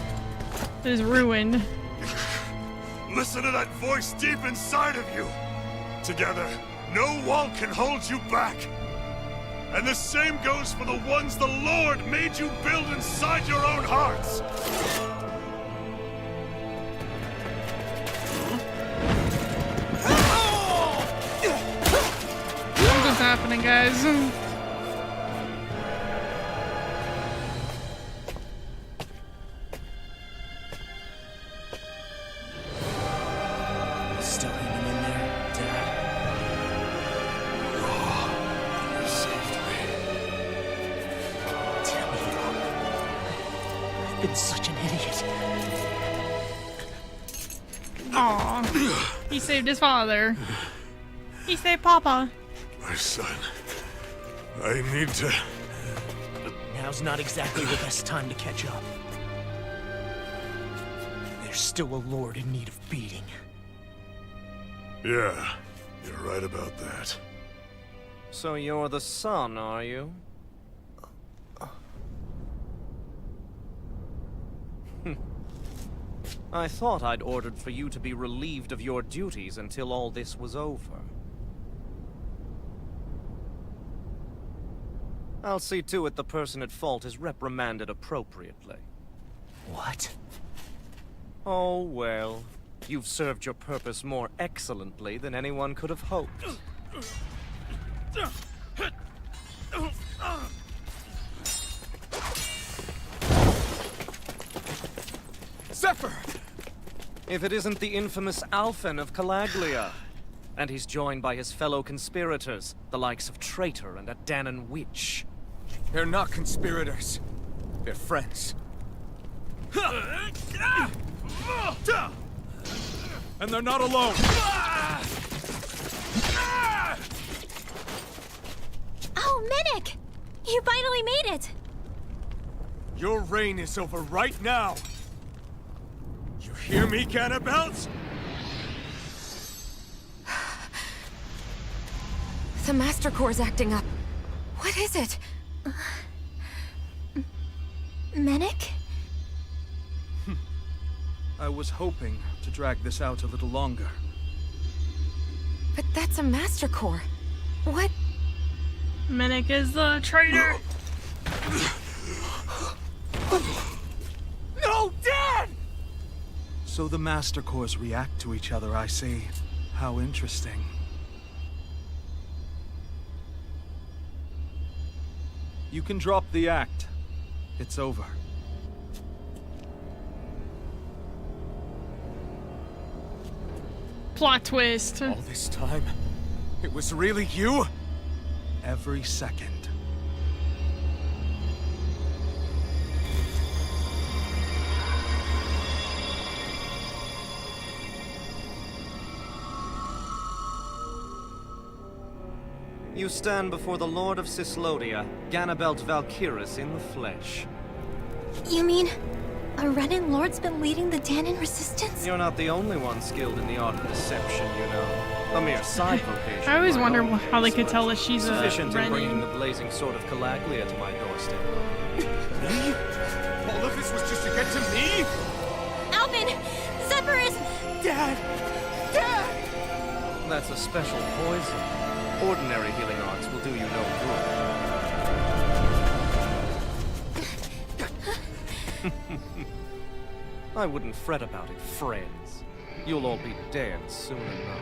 is ruined. Listen to that voice deep inside of you. Together, no wall can hold you back. And the same goes for the ones the Lord made you build inside your own hearts. What's happening, guys? Still hanging in there, Dad? You saved me. Damn you. I've been such an idiot. Aw. He saved his father. He saved Papa. My son. I need to... Now's not exactly the best time to catch up. There's still a lord in need of beating. Yeah, you're right about that. So you're the son, are you? I thought I'd ordered for you to be relieved of your duties until all this was over. I'll see to it the person at fault is reprimanded appropriately. What? Oh, well. You've served your purpose more excellently than anyone could have hoped. Zephyr! If it isn't the infamous Alphen of Calaglia. And he's joined by his fellow conspirators, the likes of Traitor and a Dahnan witch. They're not conspirators. They're friends. And they're not alone. Oh, Mennick! You finally made it! Your reign is over right now. You hear me, Cannibals? The Master Core's acting up. What is it? Mennick? I was hoping to drag this out a little longer. But that's a Master Core. What? Mennick is the traitor. No, Dad! So the Master Cores react to each other, I see. How interesting. You can drop the act. It's over. Plot twist. All this time, it was really you? Every second. You stand before the Lord of Cyslodia, Ganabelt Valkyrus in the flesh. You mean a Renan Lord's been leading the Dahnan resistance? You're not the only one skilled in the art of deception, you know. A mere side vocation. I always by wonder all how they means, could but tell that she's a sufficient in bringing Renan. the blazing sword of Calaglia to my doorstep. Me? All of this was just to get to me? Alvin! Zephyr is... Dad! Dad! That's a special poison. Ordinary healing arts will do you no good. I wouldn't fret about it, friends. You'll all be dead soon enough.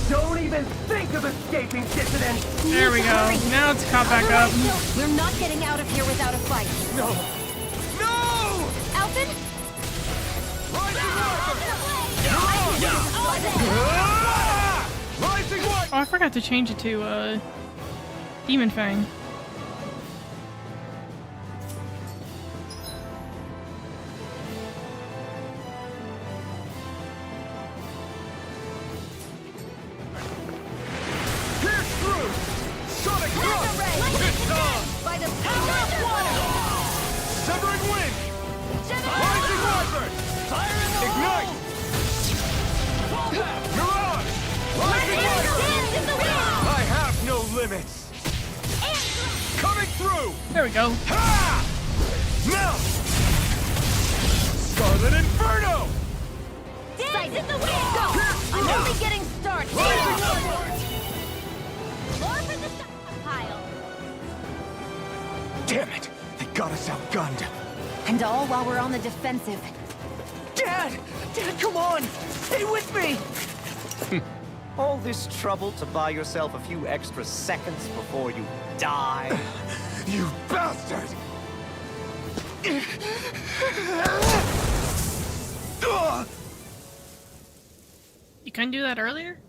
Don't even think of escaping, dissident! There we go. Now it's caught back up. We're not getting out of here without a fight. No! No! Alvin? Oh, I forgot to change it to Demon Fang. By the power of water! Severing wind! Rising Wyvern! Ignite! Mirage! Rising Wyvern! I have no limits! Coming through! There we go. Ha! Now! Scarlet Inferno! Sight in the wind! Go! I'm only getting started! Rising Wyvern! More for the stockpile! Damn it! They got us outgunned. And all while we're on the defensive. Dad! Dad, come on! Stay with me! All this trouble to buy yourself a few extra seconds before you die? You bastard! couldn't do that earlier?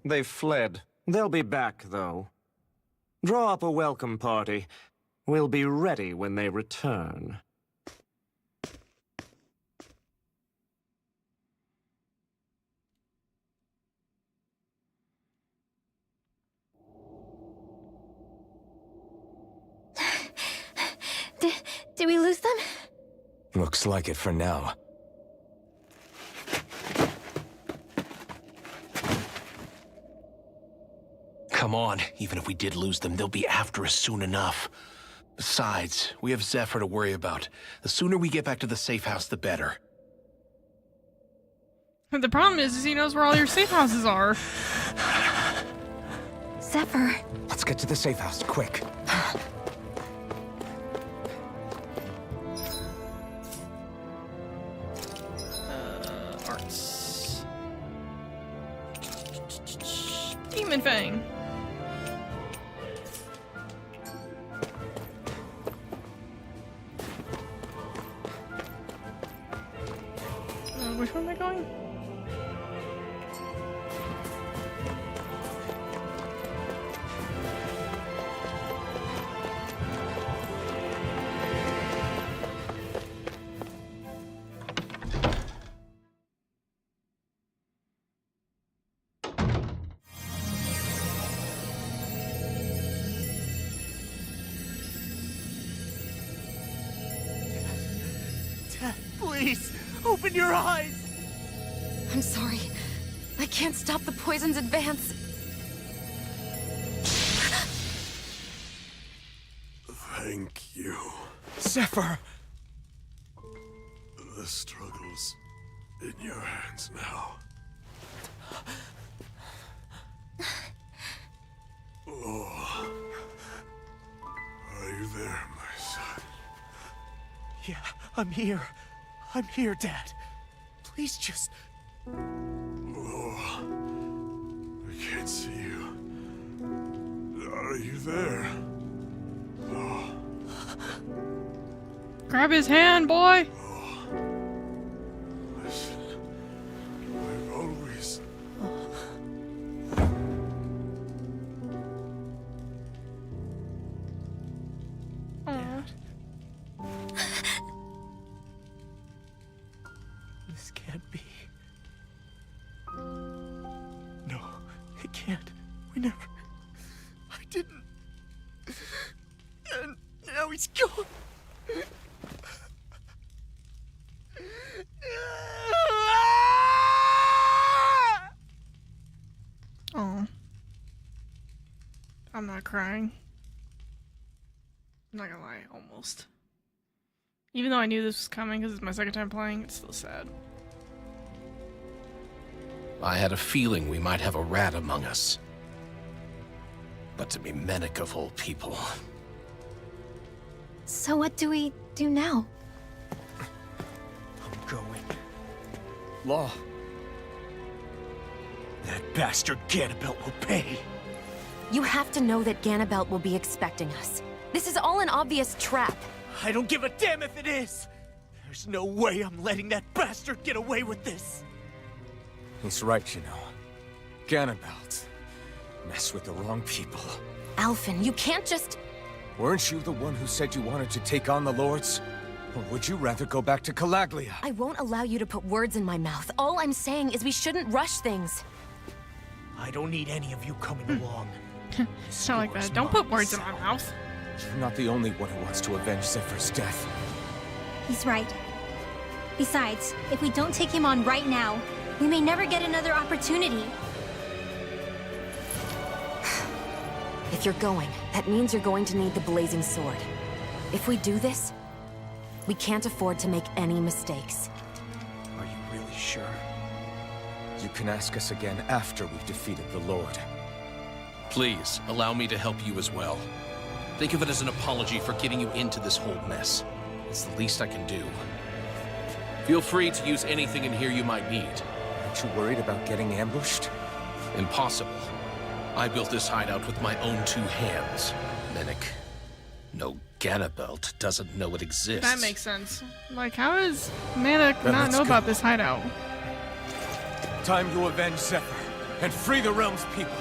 They fled. They'll be back, though. Draw up a welcome party. We'll be ready when they return. Did we lose them? Looks like it for now. Come on, even if we did lose them, they'll be after us soon enough. Besides, we have Zephyr to worry about. The sooner we get back to the safe house, the better. The problem is he knows where all your safe houses are. Zephyr. Let's get to the safe house, quick. Arts. Demon Fang. Which one am I going? Dad, please, open your eyes! I'm sorry. I can't stop the poison's advance. Thank you. Zephyr! The struggle's in your hands now. Oh. Are you there, my son? Yeah, I'm here. I'm here, Dad. Please just... Oh. I can't see you. Are you there? Oh. Grab his hand, boy! Listen. I've always... Dad. This can't be. No, it can't. We never... I didn't. And now he's gone. Oh. I'm not crying. I'm not gonna lie, almost. Even though I knew this was coming because it's my second time playing, it's still sad. I had a feeling we might have a rat among us. But to be Menek of all people. So what do we do now? I'm going. Law. That bastard Ganabelt will pay. You have to know that Ganabelt will be expecting us. This is all an obvious trap. I don't give a damn if it is! There's no way I'm letting that bastard get away with this! He's right, you know. Ganabelt. Mess with the wrong people. Alphen, you can't just... Weren't you the one who said you wanted to take on the Lords? Or would you rather go back to Calaglia? I won't allow you to put words in my mouth. All I'm saying is we shouldn't rush things. I don't need any of you coming along. It's not like that. Don't put words in my mouth. You're not the only one who wants to avenge Zephyr's death. He's right. Besides, if we don't take him on right now, we may never get another opportunity. If you're going, that means you're going to need the Blazing Sword. If we do this, we can't afford to make any mistakes. Are you really sure? You can ask us again after we've defeated the Lord. Please, allow me to help you as well. Think of it as an apology for getting you into this whole mess. It's the least I can do. Feel free to use anything in here you might need. Aren't you worried about getting ambushed? Impossible. I built this hideout with my own two hands, Menek. No Ganabelt doesn't know it exists. That makes sense. Like, how does Mana Then not let's know go. about this hideout? Time to avenge Zephyr and free the realm's people.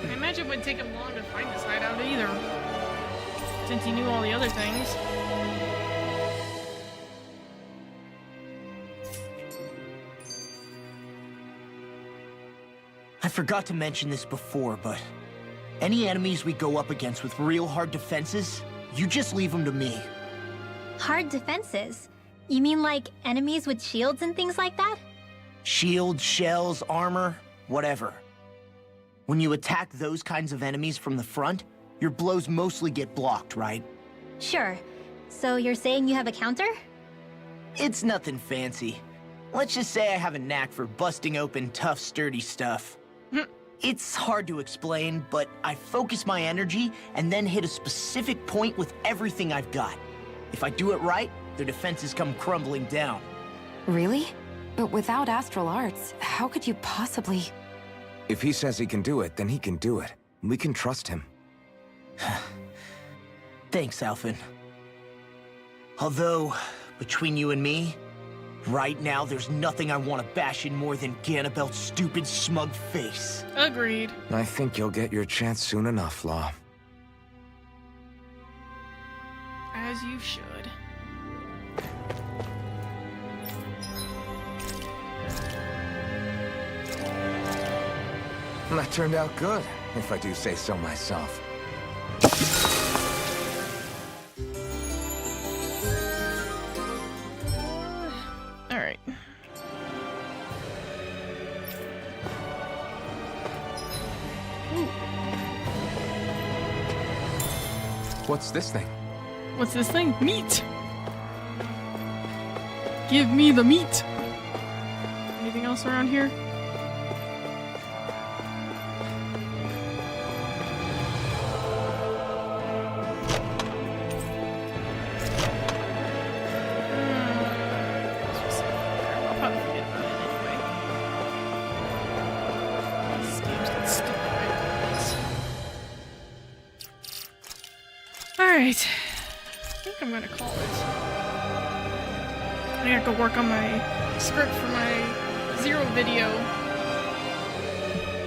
I imagine it wouldn't take him long to find this hideout either, since he knew all the other things. I forgot to mention this before, but any enemies we go up against with real hard defenses, you just leave them to me. Hard defenses? You mean like enemies with shields and things like that? Shields, shells, armor, whatever. When you attack those kinds of enemies from the front, your blows mostly get blocked, right? Sure. So you're saying you have a counter? It's nothing fancy. Let's just say I have a knack for busting open tough, sturdy stuff. It's hard to explain, but I focus my energy and then hit a specific point with everything I've got. If I do it right, their defenses come crumbling down. Really? But without Astral Arts, how could you possibly... If he says he can do it, then he can do it. We can trust him. Thanks, Alphen. Although, between you and me, right now there's nothing I want to bash in more than Ganabelt's stupid, smug face. Agreed. I think you'll get your chance soon enough, Law. As you should. That turned out good, if I do say so myself. Alright. What's this thing? What's this thing? Meat! Give me the meat! Anything else around here? I'll probably forget about it anyway. This game's got stupid items. Alright. I think I'm gonna call it. I gotta go work on my script for my Zero video.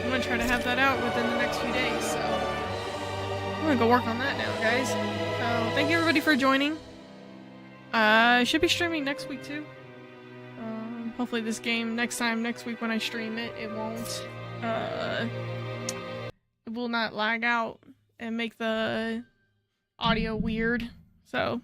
I'm gonna try to have that out within the next few days, so I'm gonna go work on that now, guys. So thank you everybody for joining. I should be streaming next week too. Hopefully this game next week when I stream it, it will not lag out and make the audio weird. So